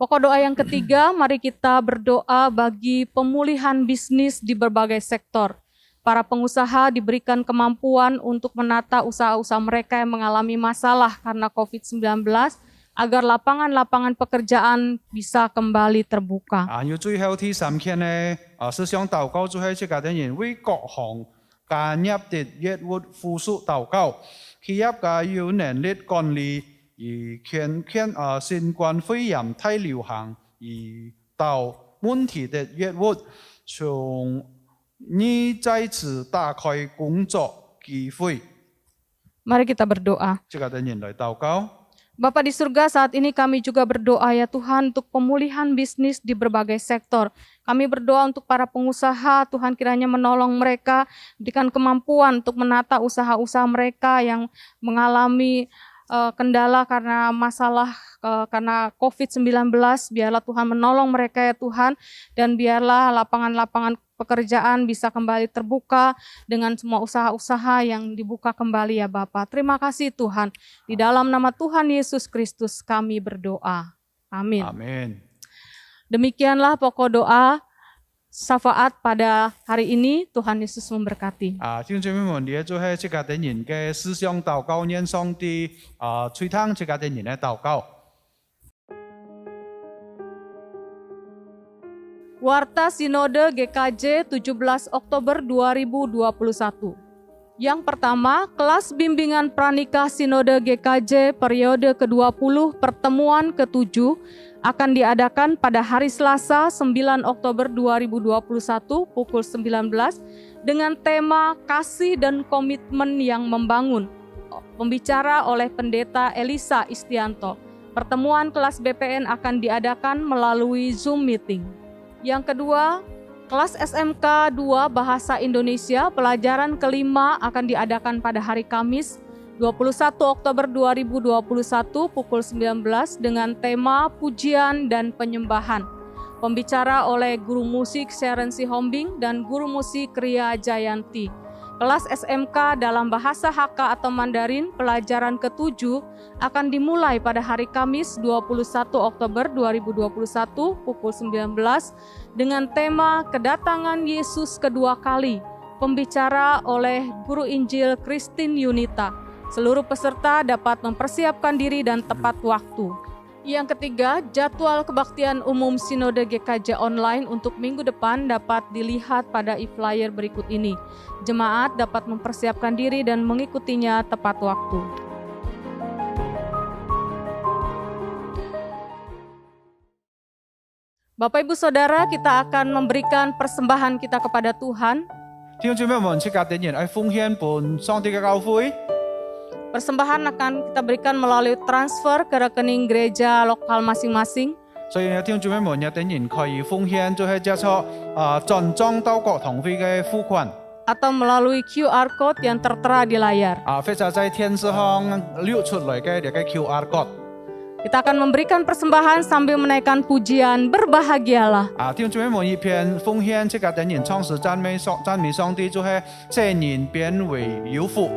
Pokok doa yang ketiga, mari kita berdoa bagi pemulihan bisnis di berbagai sektor. Para pengusaha diberikan kemampuan untuk menata usaha-usaha mereka yang mengalami masalah karena COVID-19 agar lapangan-lapangan pekerjaan bisa kembali terbuka. 要最後第三天呢，思想禱告做喺即個等人為各項加入的業務附屬禱告。 企業家有能力管理而新冠肺炎太流行而到問題的業務，從而再次打開工作機會。 Mari kita berdoa. Bapa di surga, saat ini kami juga berdoa ya Tuhan untuk pemulihan bisnis di berbagai sektor. Kami berdoa untuk para pengusaha, Tuhan kiranya menolong mereka, berikan kemampuan untuk menata usaha-usaha mereka yang mengalami kendala karena masalah karena COVID-19. Biarlah Tuhan menolong mereka ya Tuhan, dan biarlah lapangan-lapangan pekerjaan bisa kembali terbuka dengan semua usaha-usaha yang dibuka kembali ya Bapa. Terima kasih Tuhan. Di dalam nama Tuhan Yesus Kristus kami berdoa. Amin. Amin. Demikianlah pokok doa syafaat pada hari ini. Tuhan Yesus memberkati. 弟兄姊妹們，你做喺即個等人嘅思想禱告，念上帝吹聽即個等人嘅禱告。 Warta Sinode GKJ 17 Oktober 2021. Yang pertama, kelas bimbingan pranikah Sinode GKJ periode ke-20 pertemuan ke-7 akan diadakan pada hari Selasa 9 Oktober 2021 pukul 19 dengan tema Kasih dan Komitmen yang Membangun. Pembicara oleh Pendeta Elisa Istianto. Pertemuan kelas BPN akan diadakan melalui Zoom meeting. Yang kedua, kelas SMK 2 Bahasa Indonesia pelajaran kelima akan diadakan pada hari Kamis 21 Oktober 2021 pukul 19 dengan tema Pujian dan Penyembahan. Pembicara oleh Guru Musik Sharon Sihombing dan Guru Musik Ria Jayanti. Kelas SMK dalam Bahasa Hakka atau Mandarin pelajaran ke-7 akan dimulai pada hari Kamis 21 Oktober 2021 pukul 19 dengan tema Kedatangan Yesus kedua kali. Pembicara oleh Guru Injil Christine Yunita. Seluruh peserta dapat mempersiapkan diri dan tepat waktu. Yang ketiga, jadwal kebaktian umum Sinode GKJ online untuk minggu depan dapat dilihat pada e-flyer berikut ini. Jemaat dapat mempersiapkan diri dan mengikutinya tepat waktu. Bapak Ibu Saudara, kita akan memberikan persembahan kita kepada Tuhan. 弟兄姊妹們，即家點人愛奉獻本上帝嘅教會。 Persembahan akan kita berikan melalui transfer ke rekening gereja lokal masing-masing. 所以弟兄姊妹們，有啲人可以奉獻，就係接受轉帳到國堂會嘅付款。 Atau melalui QR Code yang tertera di layar. 或者在電視上溜出來嘅呢個 QR code。 Kita akan memberikan persembahan sambil menaikkan pujian, berbahagialah. 弟兄姊妹們，一邊奉獻，即家點人創始讚美上帝，就係這人變為有福。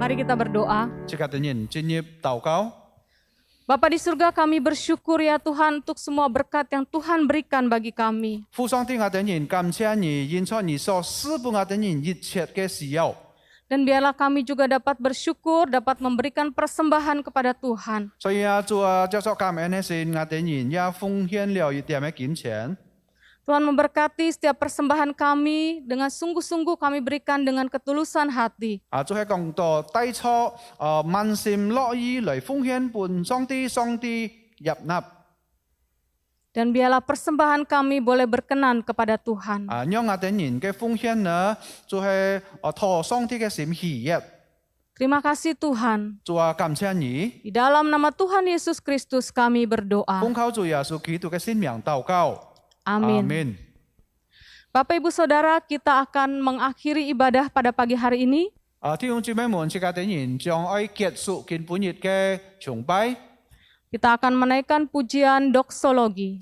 Mari kita berdoa. Bapa di surga, kami bersyukur ya Tuhan untuk semua berkat yang Tuhan berikan bagi kami. Dan biarlah kami juga dapat bersyukur, dapat memberikan persembahan kepada Tuhan. Tuhan memberkati setiap persembahan kami, dengan sungguh-sungguh kami berikan dengan ketulusan hati. Dan biarlah persembahan kami boleh berkenan kepada Tuhan. Terima kasih Tuhan. Di dalam nama Tuhan Yesus Kristus kami berdoa. Amin. Bapak Ibu Saudara, kita akan mengakhiri ibadah pada pagi hari ini. Kita akan menaikkan pujian doksologi.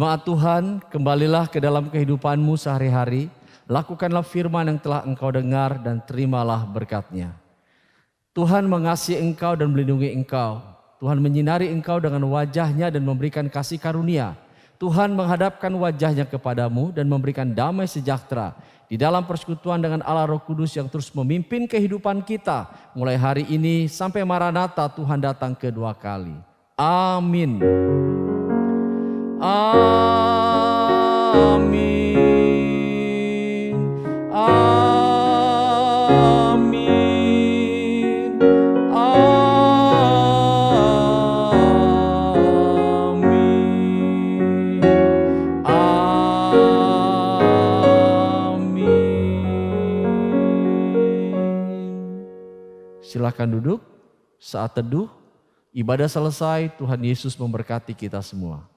Jemaat Tuhan, kembalilah ke dalam kehidupanmu sehari-hari. Lakukanlah firman yang telah engkau dengar dan terimalah berkat-Nya. Tuhan mengasihi engkau dan melindungi engkau. Tuhan menyinari engkau dengan wajah-Nya dan memberikan kasih karunia. Tuhan menghadapkan wajah-Nya kepadamu dan memberikan damai sejahtera di dalam persekutuan dengan Allah Roh Kudus yang terus memimpin kehidupan kita mulai hari ini sampai Maranatha Tuhan datang kedua kali. Amin. Amin. Amin. Amin. Amin. Silakan duduk. Saat teduh, ibadah selesai. Tuhan Yesus memberkati kita semua.